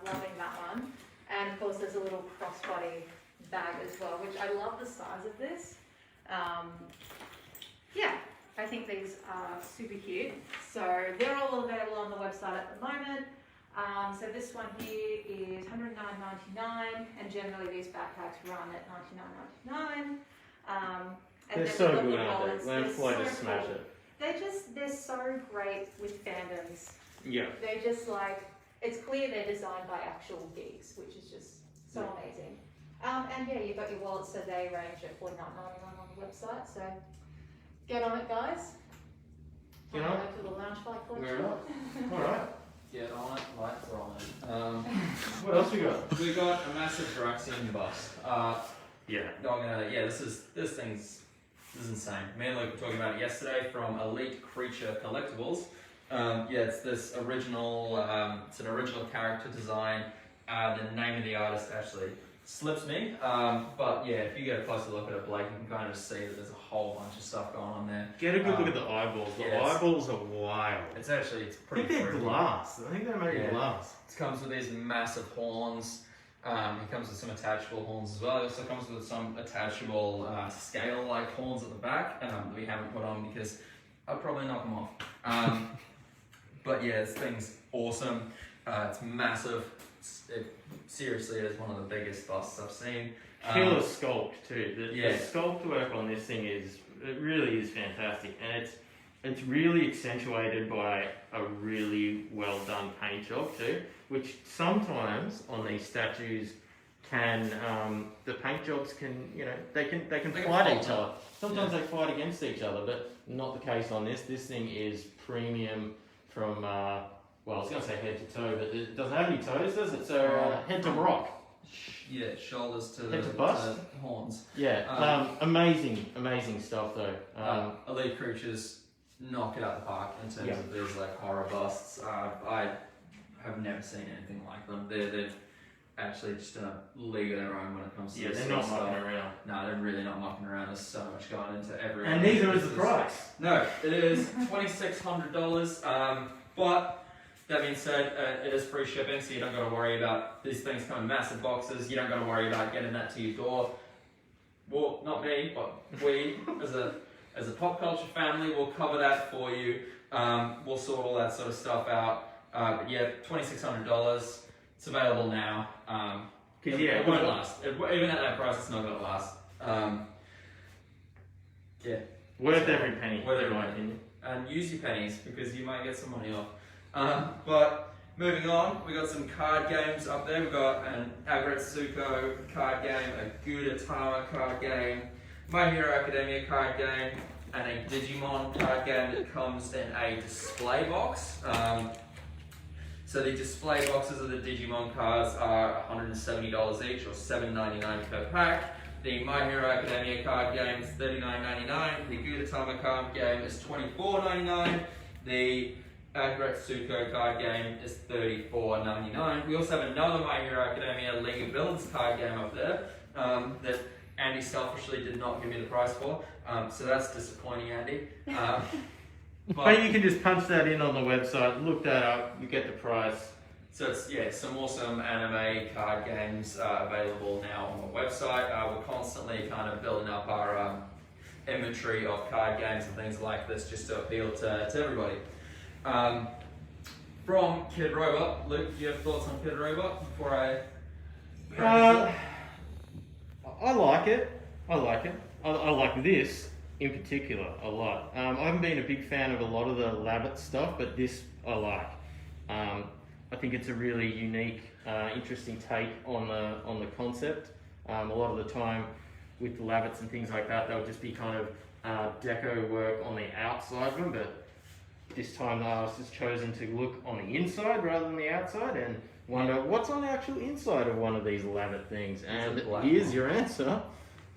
Loving that one. And of course, there's a little crossbody bag as well, which I love the size of this. Yeah, I think these are super cute. So they're all available on the website at the moment. So this one here is $109.99, and generally these backpacks run at $99.99. And They're then so we've got good, the aren't wallets. they? Landfly They're just so smash cool. it. They're so great with fandoms. Yeah. They're just like, it's clear they're designed by actual geeks, which is just so amazing. And yeah, you've got your wallets, so they range at $49.99 on the website. So get on it, guys. Get on to the Loungefly collection. Wear it up. All right. Get on it, lights are on it. What else we got? We got a massive Draxion bust. Yeah. This is insane. Me and Luke were talking about it yesterday from Elite Creature Collectibles. It's this original, it's an original character design. The name of the artist actually slips me. But yeah, if you get a closer look at it, Blake, you can kind of see that there's a whole bunch of stuff going on there. Get a good look at the eyeballs. The eyeballs are wild. It's I pretty think they're freaky. glass. I think they're made of Yeah. glass. It comes with these massive horns. It comes with some attachable horns as well. It also comes with some attachable scale-like horns at the back that we haven't put on because I'd probably knock them off. But yeah, this thing's awesome. It's massive. It seriously is one of the biggest busts I've seen. Killer sculpt too. The Yeah. sculpt work on this thing it really is fantastic, and it's really accentuated by a really well done paint job too, which sometimes on these statues can the paint jobs can they can They can fight each fault other. Sometimes they fight against each other, but not the case on this. This thing is premium from well, I was going to say head to toe, but it doesn't have any toes, does it? So head to rock. Yeah, shoulders to Head to bust? to horns. Yeah, amazing stuff though. Elite Creatures knock it out the park in terms Yeah. of these like horror busts. I have never seen anything like them. They're actually just in a league of their own when it comes to Yeah, this they're sort not of stuff. mucking around. No, they're really not mucking around. There's so much going into every. And neither is the price. No, it is $2,600. But that being said, it is free shipping, so you don't got to worry about these things coming in massive boxes. You don't got to worry about getting that to your door. Well, not me, but we, as a pop culture family, will cover that for you. We'll sort all that sort of stuff out. But yeah, $2,600. It's available now. It won't last. Even at that price, it's not going to last. Worth every penny, Worth in every my penny. opinion. And use your pennies because you might get some money off. But moving on, we got some card games up there. We've got an Agretsuko card game, a Gudetama card game, My Hero Academia card game, and a Digimon card game that comes in a display box. So the display boxes of the Digimon cards are $170 each, or $7.99 per pack. The My Hero Academia card game is $39.99. The Gudetama card game is $24.99. The Agretsuko card game is $34.99. We also have another My Hero Academia League of Villains card game up there that Andy selfishly did not give me the price for. So that's disappointing, Andy. But you can just punch that in on the website, look that up, you get the price. So it's some awesome anime card games available now on the website. We're constantly kind of building up our inventory of card games and things like this just to appeal to everybody. From Kid Robot, Luke, do you have thoughts on Kid Robot before I? I like it. I like this in particular a lot. I haven't been a big fan of a lot of the Labbit stuff, but this I like. I think it's a really unique, interesting take on the concept. A lot of the time with the Labbits and things like that, they'll just be kind of deco work on the outside of them, but this time the artist has chosen to look on the inside rather than the outside and wonder what's on the actual inside of one of these Labbit things. And black here's one. your answer.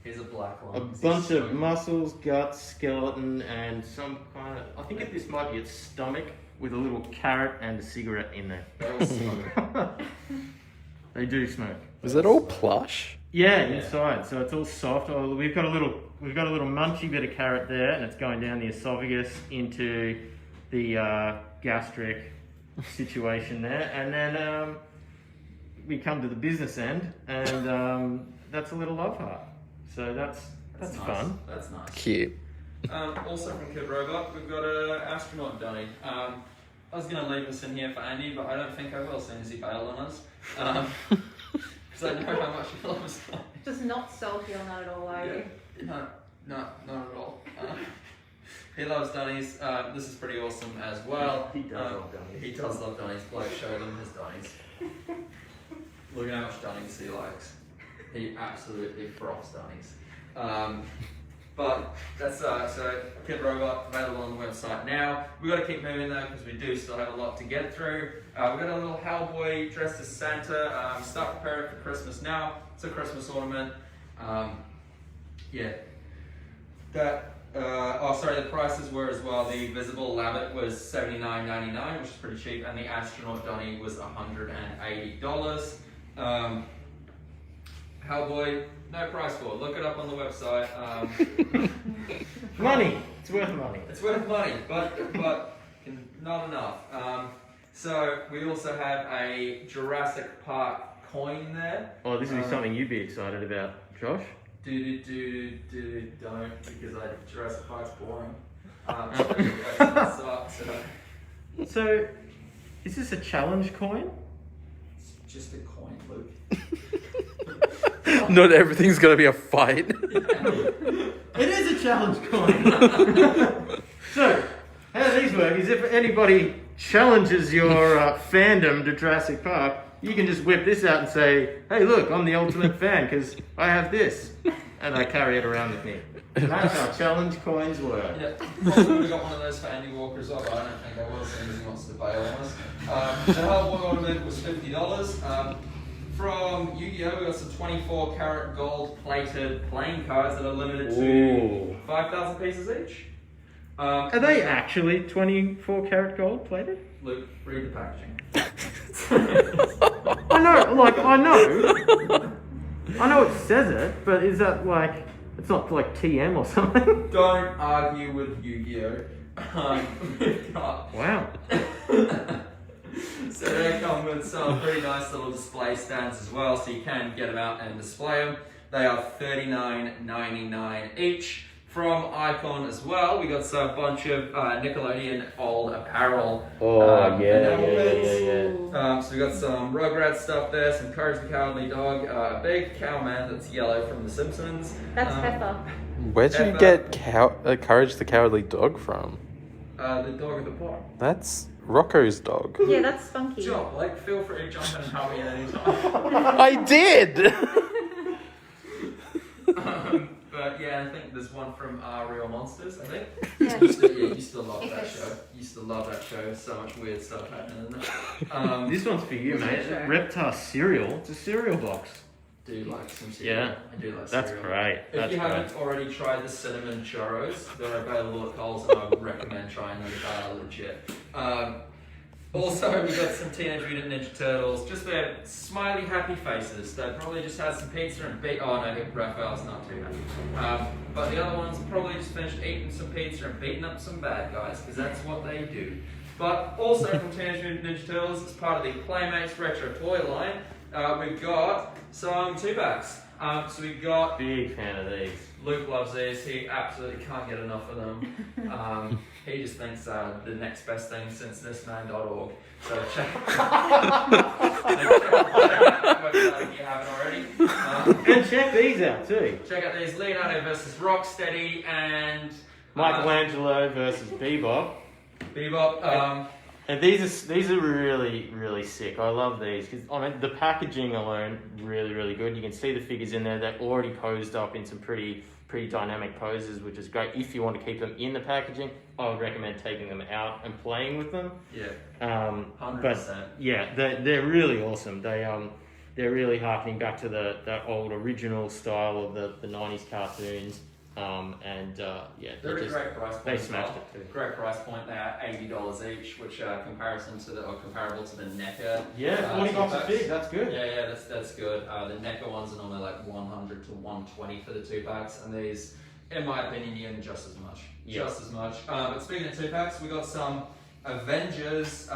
Here's a black one. A bunch of muscles, guts, skeleton, and some kind of. I think this might be its stomach with a little carrot and a cigarette in there. They all smoke. They do smoke. Is it all plush? Yeah, inside. So it's all soft. Oh, we've got a little munchy bit of carrot there, and it's going down the esophagus into the gastric situation there, and then we come to the business end, and that's a little love heart. So that's nice. fun. That's nice. Cute. Also from Kid Robot, we've got an astronaut Donny. I was going to leave this in here for Andy, but I don't think I will, seeing as he bailed on us. Because I know how much he loves Donny. Just not salty on that at all, are you? No, not at all. He loves Donnies. This is pretty awesome as well. He does love Donnies. He does love Donnies. Blake showed him his Donnies. Look at how much Donnies he likes. He absolutely froths Donnies. But that's so Kid Robot available on the website now. We've got to keep moving though because we do still have a lot to get through. We've got a little Hellboy dressed as Santa. Start preparing for Christmas now. It's a Christmas ornament. Yeah. The prices were as well. The Visible Labbit was $79.99, which is pretty cheap, and the Astronaut Donny was $180. Hellboy, no price for it. Look it up on the website. Money. It's worth money. It's worth money, but not enough. So we also have a Jurassic Park coin there. Oh, this would be something you'd be excited about, Josh. Don't, because Jurassic Park's boring. So, is this a challenge coin? It's just a coin, Luke. Not everything's gonna be a fight. It is a challenge coin. So, how these work is if anybody challenges your fandom to Jurassic Park, you can just whip this out and say, hey look, I'm the ultimate fan because I have this. And I carry it around with me. That's how challenge coins work. Yeah, probably would have got one of those for Andy Walker as well, but I don't think I will, seeing as he wants to bail on us. The Hellboy ornament was $50. From Yu-Gi-Oh! We got some 24 karat gold plated playing cards that are limited to Ooh. 5,000 pieces each. Are they actually 24 karat gold plated? Luke, read the packaging. I know it says it, but is that like, it's not like TM or something? Don't argue with Yu-Gi-Oh! Wow. So they come with some pretty nice little display stands as well, so you can get them out and display them. They are $39.99 each. From Icon as well, we got a bunch of Nickelodeon old apparel. Oh, yeah. So we got some Rugrats stuff there, some Courage the Cowardly Dog, a big cowman that's yellow from The Simpsons. That's Pepper. Where'd you get Courage the Cowardly Dog from? The dog at the park. That's Rocco's dog. Yeah, that's Spunky. Job, like, feel free to jump in and help me at any time. I did! But yeah, I think there's one from Real Monsters, I think. Yeah. You used to love that Yes. show. You used to love that show. So much weird stuff happening in it. This one's for you, mate. Sure. Reptar cereal. It's a cereal box. Do like some cereal. Yeah. I do like That's cereal. great. If That's you great. haven't already tried the cinnamon churros, they're available at Coles, and I would recommend trying them. They are legit. Also, we got some Teenage Mutant Ninja Turtles, just their smiley, happy faces. They probably just had some pizza and oh no, Raphael's not too happy. But the other ones probably just finished eating some pizza and beating up some bad guys, because that's what they do. But also from Teenage Mutant Ninja Turtles, as part of the Playmates Retro Toy line, we've got some 2-packs. So we've got, Big fan of these. Luke loves these, he absolutely can't get enough of them. He just thinks the next best thing since thisman.org. So check out that website if you haven't already. And check these out too. Check out these Leonardo versus Rocksteady and Michelangelo versus Bebop. Bebop. And these are really, really sick. I love these because I mean the packaging alone really good. You can see the figures in there. They're already posed up in some pretty dynamic poses, which is great. If you want to keep them in the packaging, I would recommend taking them out and playing with them. Yeah. 100%. 100%. Yeah, they're really awesome. they're really harkening back to the old original style of the 90s cartoons. They're a great price point. they as smashed well. it too. Great price point. They're $80 each, which comparable to the NECA. Yeah, 40 bucks a two-packs. fig, that's good. Yeah, that's good. The NECA ones are normally like 100 to 120 for the 2-packs, and these, in my opinion, you get just as much. Yeah. Just as much. But speaking of 2-packs, we got some Avengers.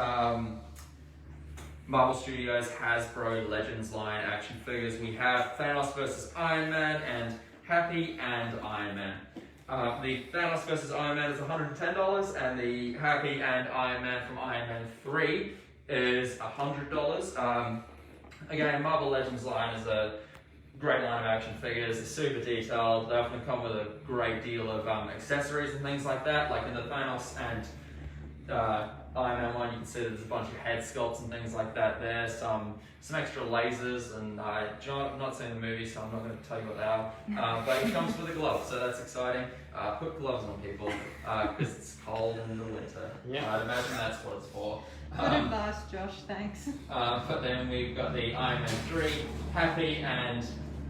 Marvel Studios Hasbro Legends line action figures. We have Thanos versus Iron Man and Happy and Iron Man. The Thanos versus Iron Man is $110, and the Happy and Iron Man from Iron Man 3 is $100. Again, Marvel Legends line is a great line of action figures. It's super detailed. They often come with a great deal of accessories and things like that. Like in the Thanos and Iron Man one, you can see there's a bunch of head sculpts and things like that there. Some extra lasers, and I've not seen the movie, so I'm not going to tell you what they are. But it comes with a glove, so that's exciting. Put gloves on people, because it's cold in the winter. Yeah. I'd imagine that's what it's for. Good advice, Josh, thanks. But then we've got the Iron Man 3, Happy and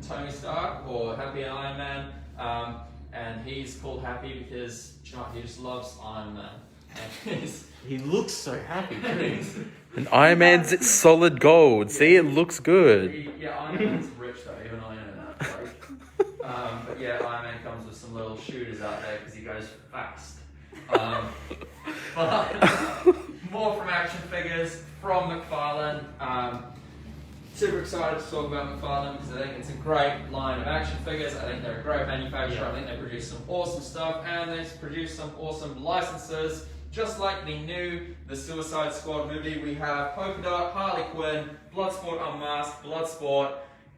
Tony Stark, or Happy and Iron Man. And he's called Happy because he just loves Iron Man. And He looks so happy too. And Iron Man's solid gold. See, it looks good. Yeah, Iron Man's rich though, even Iron Man. But yeah, Iron Man comes with some little shooters out there because he goes fast. But more from action figures from McFarlane. Super excited to talk about McFarlane because I think it's a great line of action figures. I think they're a great manufacturer. I think they produce some awesome stuff, and they produce some awesome licenses. Just like the Suicide Squad movie, we have Polka Dot, Harley Quinn, Bloodsport Unmasked, Bloodsport,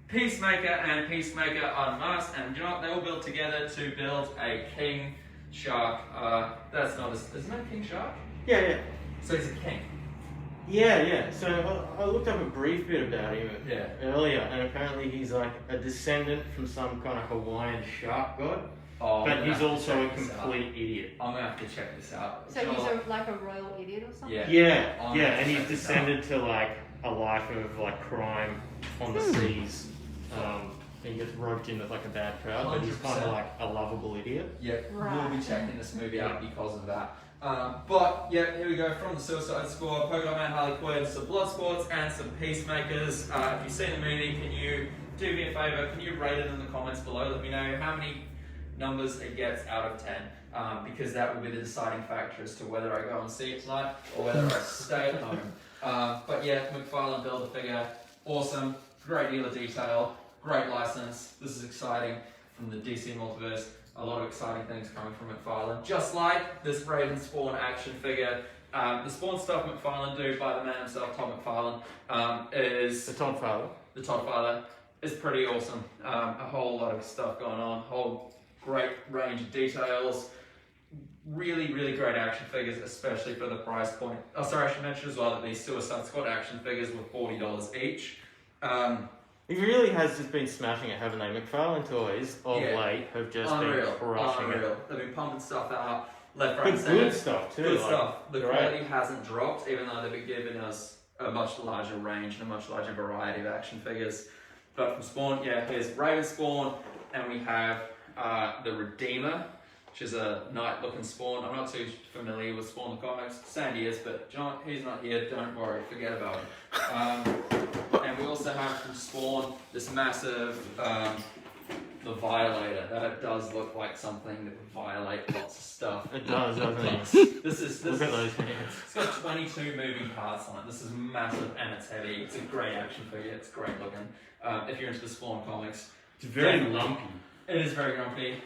Peacemaker, and Peacemaker Unmasked, and you know what? They all build together to build a King Shark. That's not isn't that King Shark? Yeah. So he's a king. Yeah. So I looked up a brief bit about him Yeah. earlier, and apparently he's like a descendant from some kind of Hawaiian shark god. Oh, But I'm he's gonna have to also a check this out. complete idiot. I'm gonna have to check this out. So he's like a royal idiot or something? Yeah. Yeah, and he's descended to like a life of like crime on the seas. He gets roped in with like a bad crowd, but he's kind 100%. of like a lovable idiot. Yeah, we'll Right. be checking this movie out because of that. But yeah, here we go from the Suicide Squad, Polka Dot Man, Harley Quinn, some Bloodsports, and some Peacemakers. If you've seen the movie, can you do me a favour? Can you rate it in the comments below? Let me know how many numbers it gets out of 10, because that will be the deciding factor as to whether I go and see it tonight or whether I stay at home. But yeah, McFarlane Build-A-Figure, awesome, great deal of detail, great license. This is exciting from the DC Multiverse. A lot of exciting things coming from McFarlane. Just like this Raven Spawn action figure. The Spawn stuff McFarlane do by the man himself, Todd McFarlane, is The Todd Father. the Todd Father is pretty awesome. A whole lot of stuff going on, whole great range of details. Really, really great action figures, especially for the price point. Oh, sorry, I should mention as well that these Suicide Squad action figures were $40 each. He really has just been smashing it, haven't they? McFarlane Toys of Yeah. late have just Unreal, been crushing unreal. it. They've been pumping stuff out left, right, and Good, centre. good stuff too. Good like, stuff. The great. quality hasn't dropped, even though they've been giving us a much larger range and a much larger variety of action figures. But from Spawn, yeah, here's Raven Spawn, and we have the Redeemer, which is a knight-looking Spawn. I'm not too familiar with Spawn the comics. Sandy is, but John, he's not here. Don't worry, forget about him. And we also have from Spawn this massive, the Violator. That does look like something that would violate lots of stuff. It does, doesn't it? This is Look at those hands. it's got 22 moving parts on it. This is massive and it's heavy. It's a great action figure. It's great looking. If you're into the Spawn comics, It's very Definitely. lumpy. it is very grumpy.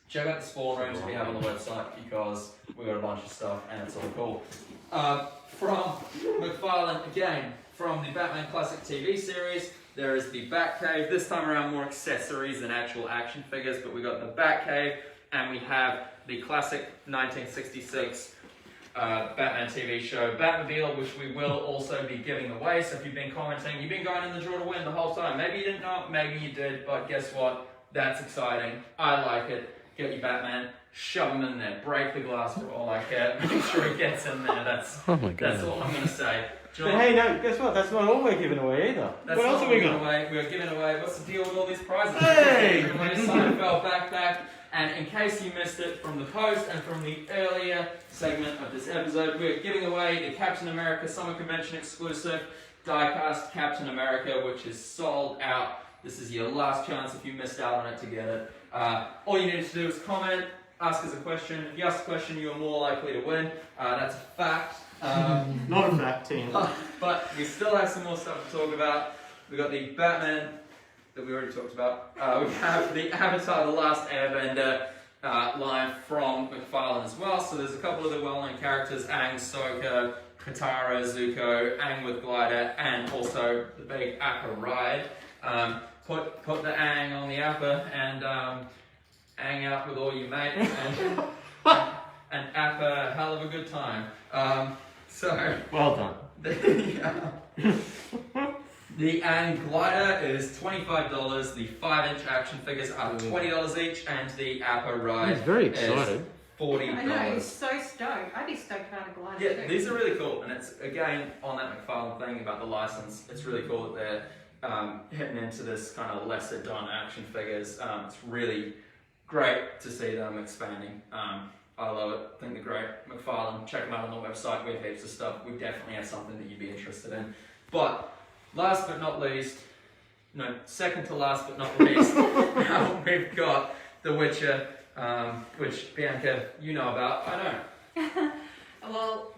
Check out the Spawn rooms we have on the website because we got a bunch of stuff and it's all cool. From McFarlane again, from the Batman Classic TV series, there is the Batcave. This time around, more accessories than actual action figures, but we got the Batcave and we have the classic 1966 Batman TV show Batmobile, which we will also be giving away. So if you've been commenting, you've been going in the draw to win the whole time. Maybe you didn't know, maybe you did, but guess what? That's exciting. I like it. Get your Batman, shove him in there, break the glass for all I care. Make sure he gets in there. That's Oh my that's god. all I'm going to say. But hey, no, guess what? That's not all we're giving away either. That's what else not have we giving got? away. We're giving away. What's the deal with all these prizes? Hey! We're giving away a Seinfeld backpack. And in case you missed it from the post and from the earlier segment of this episode, we're giving away the Captain America Summer Convention exclusive die-cast Captain America, which is sold out. This is your last chance if you missed out on it to get it. All you need to do is comment, ask us a question. If you ask a question, you are more likely to win. That's a fact. Not a fact, team. But we still have some more stuff to talk about. We've got the Batman that we already talked about. We have the Avatar The Last Airbender line from McFarlane as well. So there's a couple of the well-known characters, Aang, Sokka, Katara, Zuko, Aang with glider, and also the big Appa ride. Put the Aang on the Appa and hang out with all your mates and Appa a hell of a good time. Well done. The Aang glider is $25. The 5-inch action figures are $20 each, and the Appa ride He's very is excited. $40. I know, he's so stoked. I'd be stoked about a glider Yeah, too. these are really cool, and it's again on that McFarlane thing about the license. It's really cool that they're heading into this kind of lesser done action figures. It's really great to see them expanding. I love it. I think they're great. McFarlane, check them out on the website. We have heaps of stuff. We definitely have something that you'd be interested in. But last but not least, no, second to last but not least, now we've got The Witcher, which Bianca, you know about. I don't. Well,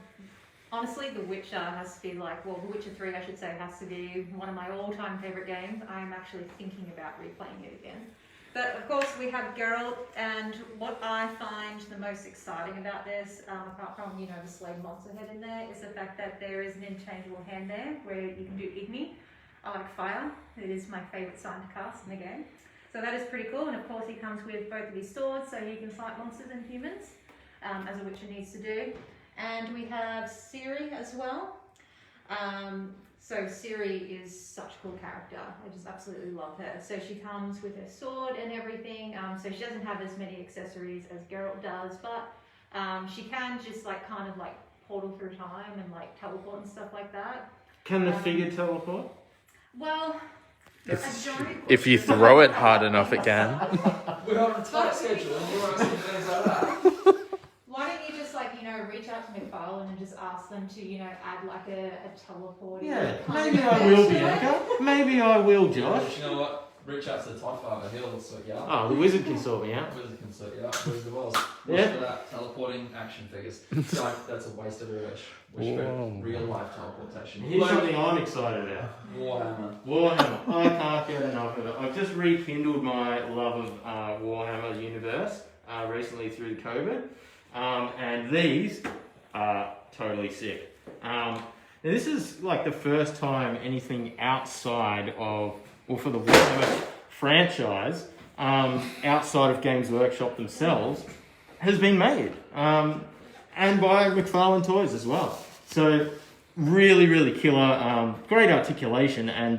honestly, The Witcher has to be like, well, The Witcher 3, I should say, has to be one of my all-time favourite games. I'm actually thinking about replaying it again. But of course, we have Geralt, and what I find the most exciting about this, apart from, you know, the Slade monster head in there, is the fact that there is an interchangeable hand there where you can do Igni. I like fire. It is my favourite sign to cast in the game. So that is pretty cool, and of course he comes with both of his swords, so he can fight monsters and humans, as a Witcher needs to do. And we have Ciri as well. So Ciri is such a cool character. I just absolutely love her. So she comes with her sword and everything. So she doesn't have as many accessories as Geralt does, but she can just like kind of like portal through time and like teleport and stuff like that. Can the figure teleport? Well, If you throw it hard enough, it can. We're on a tight schedule, and you're asking things like that. Why don't you just like, you know, reach out to McFarlane and just ask them to, you know, add like a teleporting. Yeah, kind maybe of I will, effect to it? Bianca. Maybe I will, Josh. You know what? Reach out to the Todd Father. He'll sort you out. Oh, the wizard can sort me out. Wizard can sort you out. Wizard of Oz. Yeah. Wish for that teleporting action figures. So that's a waste of a wish. Wish for Whoa. real life teleportation. Here's something I'm excited about. Warhammer. Warhammer. I can't get enough of it. I've just rekindled my love of Warhammer universe recently through COVID. And these are totally sick. Now this is like the first time anything outside of, or for the Warhammer franchise, outside of Games Workshop themselves, has been made. And by McFarlane Toys as well. So really, really killer, great articulation, and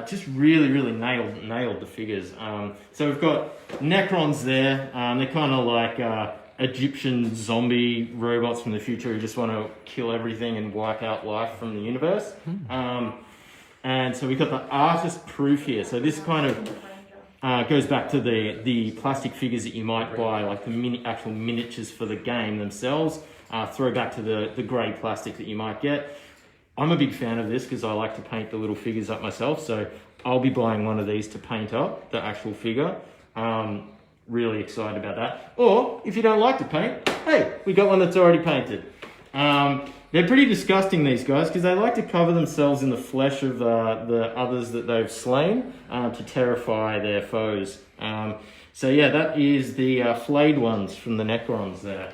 just really nailed the figures. So we've got Necrons there. They're kind of like Egyptian zombie robots from the future who just want to kill everything and wipe out life from the universe. And so we've got the artist proof here. So this kind of goes back to the plastic figures that you might buy, like the actual miniatures for the game themselves. Throw back to the grey plastic that you might get. I'm a big fan of this because I like to paint the little figures up myself. So I'll be buying one of these to paint up the actual figure. Really excited about that. Or if you don't like to paint, hey, we got one that's already painted. They're pretty disgusting, these guys, because they like to cover themselves in the flesh of the others that they've slain to terrify their foes. So yeah, that is the flayed ones from the Necrons there.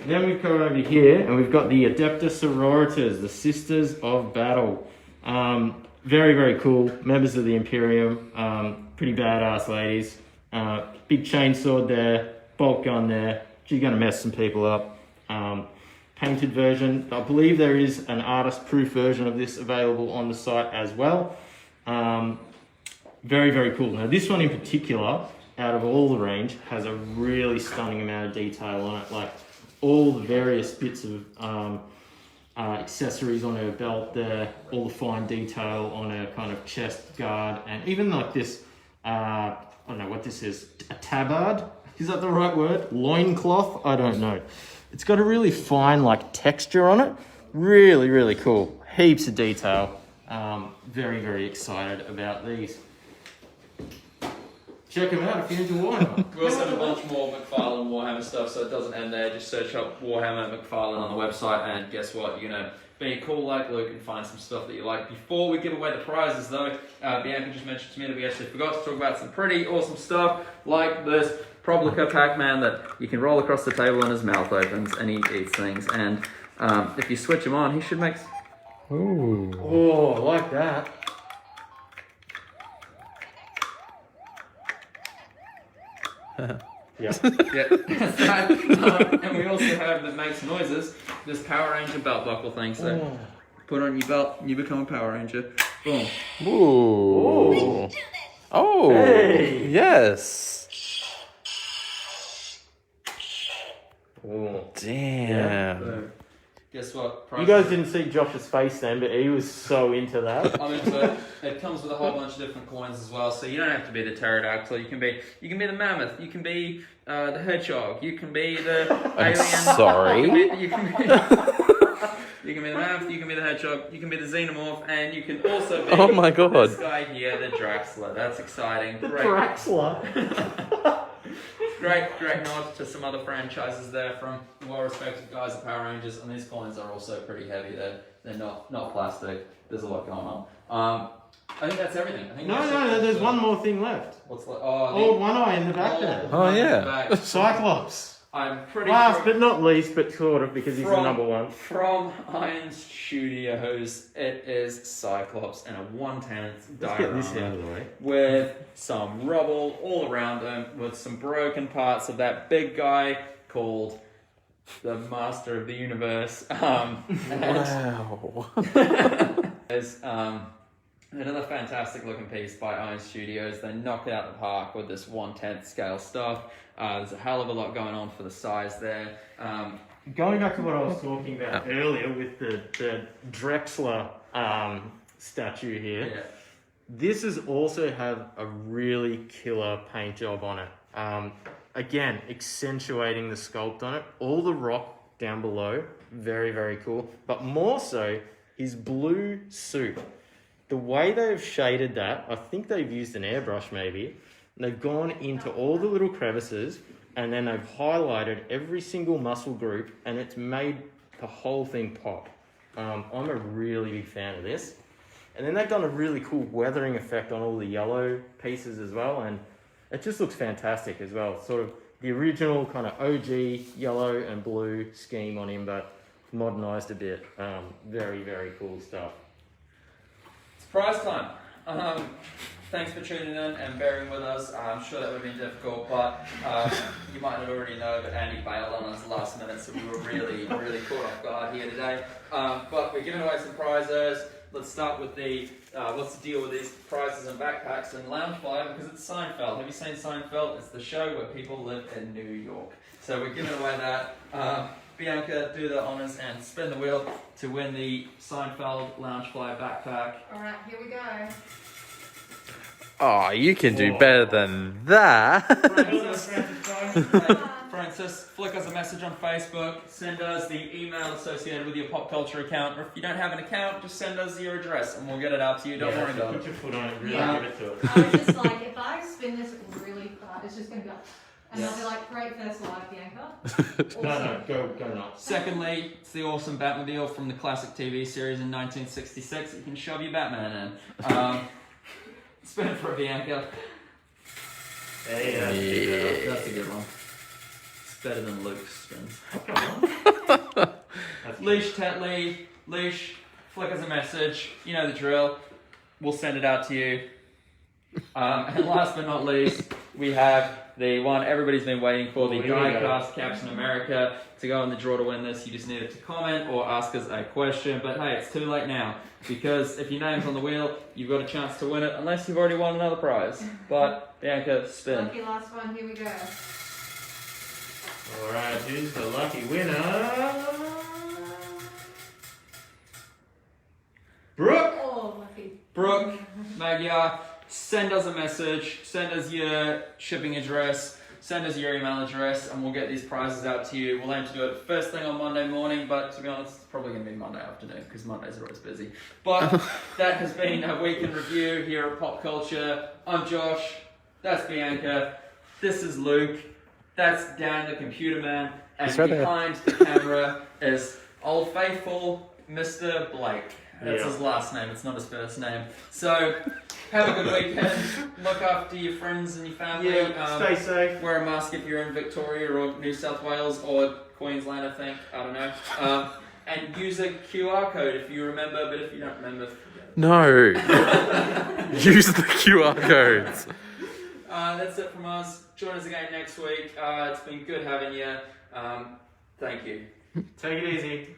Then we come over here and we've got the Adepta Sororitas, the Sisters of Battle. Very cool, members of the Imperium, pretty badass ladies. Big chainsword there, bolt gun there. She's going to mess some people up. Painted version. I believe there is an artist-proof version of this available on the site as well. Very cool. Now this one in particular, out of all the range, has a really stunning amount of detail on it. Like all the various bits of accessories on her belt there, all the fine detail on her kind of chest guard, and even like this, I don't know what this is, a tabard? Is that the right word? Loincloth? I don't know. It's got a really fine like texture on it. Really, really cool. Heaps of detail. Very, very excited about these. Check them out if you're into Warhammer. We also have a bunch more McFarlane Warhammer stuff, so it doesn't end there. Just search up Warhammer McFarlane on the website, and guess what? You're gonna be cool like Luke and find some stuff that you like. Before we give away the prizes, though, Bianca just mentioned to me that we actually forgot to talk about some pretty awesome stuff, like this Problica Pac-Man that you can roll across the table and his mouth opens and he eats things. And if you switch him on, he should make. Ooh. Oh, I like that. Yeah. And we also have that makes noises. This Power Ranger belt buckle thing. So put on your belt, you become a Power Ranger. Boom. Ooh. Oh. Hey. Yes. Oh. Damn. Boom. Guess what? You guys didn't see Josh's face then, but he was so into that. I'm into it. It comes with a whole bunch of different coins as well, so you don't have to be the pterodactyl. You can be the mammoth. You can be the hedgehog. You can be the I'm alien. sorry. You can be the mammoth. You can be the hedgehog. You can be the xenomorph, and you can also be Oh my god. this guy here, the Draxler. That's exciting. The Great. Draxler. Great nod to some other franchises there from the well-respected guys at Power Rangers, and these coins are also pretty heavy. They're not plastic. There's a lot going on. I think that's everything. I think No, there's one more thing left. What's like? Old One Eye in the back there. Oh, yeah. Cyclops. I'm pretty Last sure but not least, but sort of, because he's the number one. from Iron Studios. It is Cyclops and a 1/10 Let's get this out diorama of the way. with some rubble all around him, with some broken parts of that big guy called the Master of the Universe. And Wow. there's another fantastic looking piece by Iron Studios. They knock it out the park with this 1/10 scale stuff. There's a hell of a lot going on for the size there. Going back to what I was talking about earlier with the Drexler statue here, Yeah. this is also have a really killer paint job on it. Again, accentuating the sculpt on it. All the rock down below, very, very cool. But more so, his blue suit. The way they've shaded that, I think they've used an airbrush maybe. They've gone into all the little crevices and then they've highlighted every single muscle group and it's made the whole thing pop. I'm a really big fan of this. And then they've done a really cool weathering effect on all the yellow pieces as well, and it just looks fantastic as well. Sort of the original kind of OG yellow and blue scheme on him, but modernized a bit. Very, very cool stuff. It's prize time. Thanks for tuning in and bearing with us. I'm sure that would have been difficult, but you might not already know that Andy bailed on us last minute, so we were really, really caught off guard here today. But we're giving away some prizes. Let's start with the what's the deal with these prizes and backpacks and Loungefly, because it's Seinfeld. Have you seen Seinfeld? It's the show where people live in New York. So we're giving away that. Bianca, do the honors and spin the wheel to win the Seinfeld Loungefly backpack. Alright, here we go. Oh, you can do better than that. Francis, flick us a message on Facebook, send us the email associated with your pop culture account, or if you don't have an account, just send us your address and we'll get it out to you. Don't worry about Put it. your foot on it, really Yeah. give it to it. I was just like, if I spin this really fast, it's just going to go. And I'll be like, great first live, Bianca. No, go nuts. Secondly, it's the awesome Batmobile from the classic TV series in 1966 that you can shove your Batman in. Spin it for Bianca. Hey, That's a good one. It's better than Luke's spin. come on. Leash, Tetley, Leash, flick us a message. You know the drill. We'll send it out to you. And last but not least, we have the one everybody's been waiting for, the Here we go. die-cast Captain America. To go in the draw to win this, you just needed to comment or ask us a question. But hey, it's too late now, because if your name's on the wheel, you've got a chance to win it, unless you've already won another prize. But Bianca, spin. Lucky last one, here we go. Alright, who's the lucky winner? Brooke. Oh, lucky. Brooke, Magyar, send us a message, send us your shipping address, send us your email address, and we'll get these prizes out to you. We'll aim to do it first thing on Monday morning, but to be honest, it's probably going to be Monday afternoon because Mondays are always busy. But that has been a week in review here at Pop Culture. I'm Josh, that's Bianca, this is Luke, that's Dan the Computer Man, and He's right there. behind the camera is Old Faithful Mr. Blake. That's Yeah. his last name, it's not his first name. So, have a good weekend. Look after your friends and your family. Yeah, stay safe. Wear a mask if you're in Victoria or New South Wales or Queensland, I think. I don't know. And use a QR code if you remember, but if you don't remember, forget it. No. Use the QR codes. That's it from us. Join us again next week. It's been good having you. Thank you. Take it easy.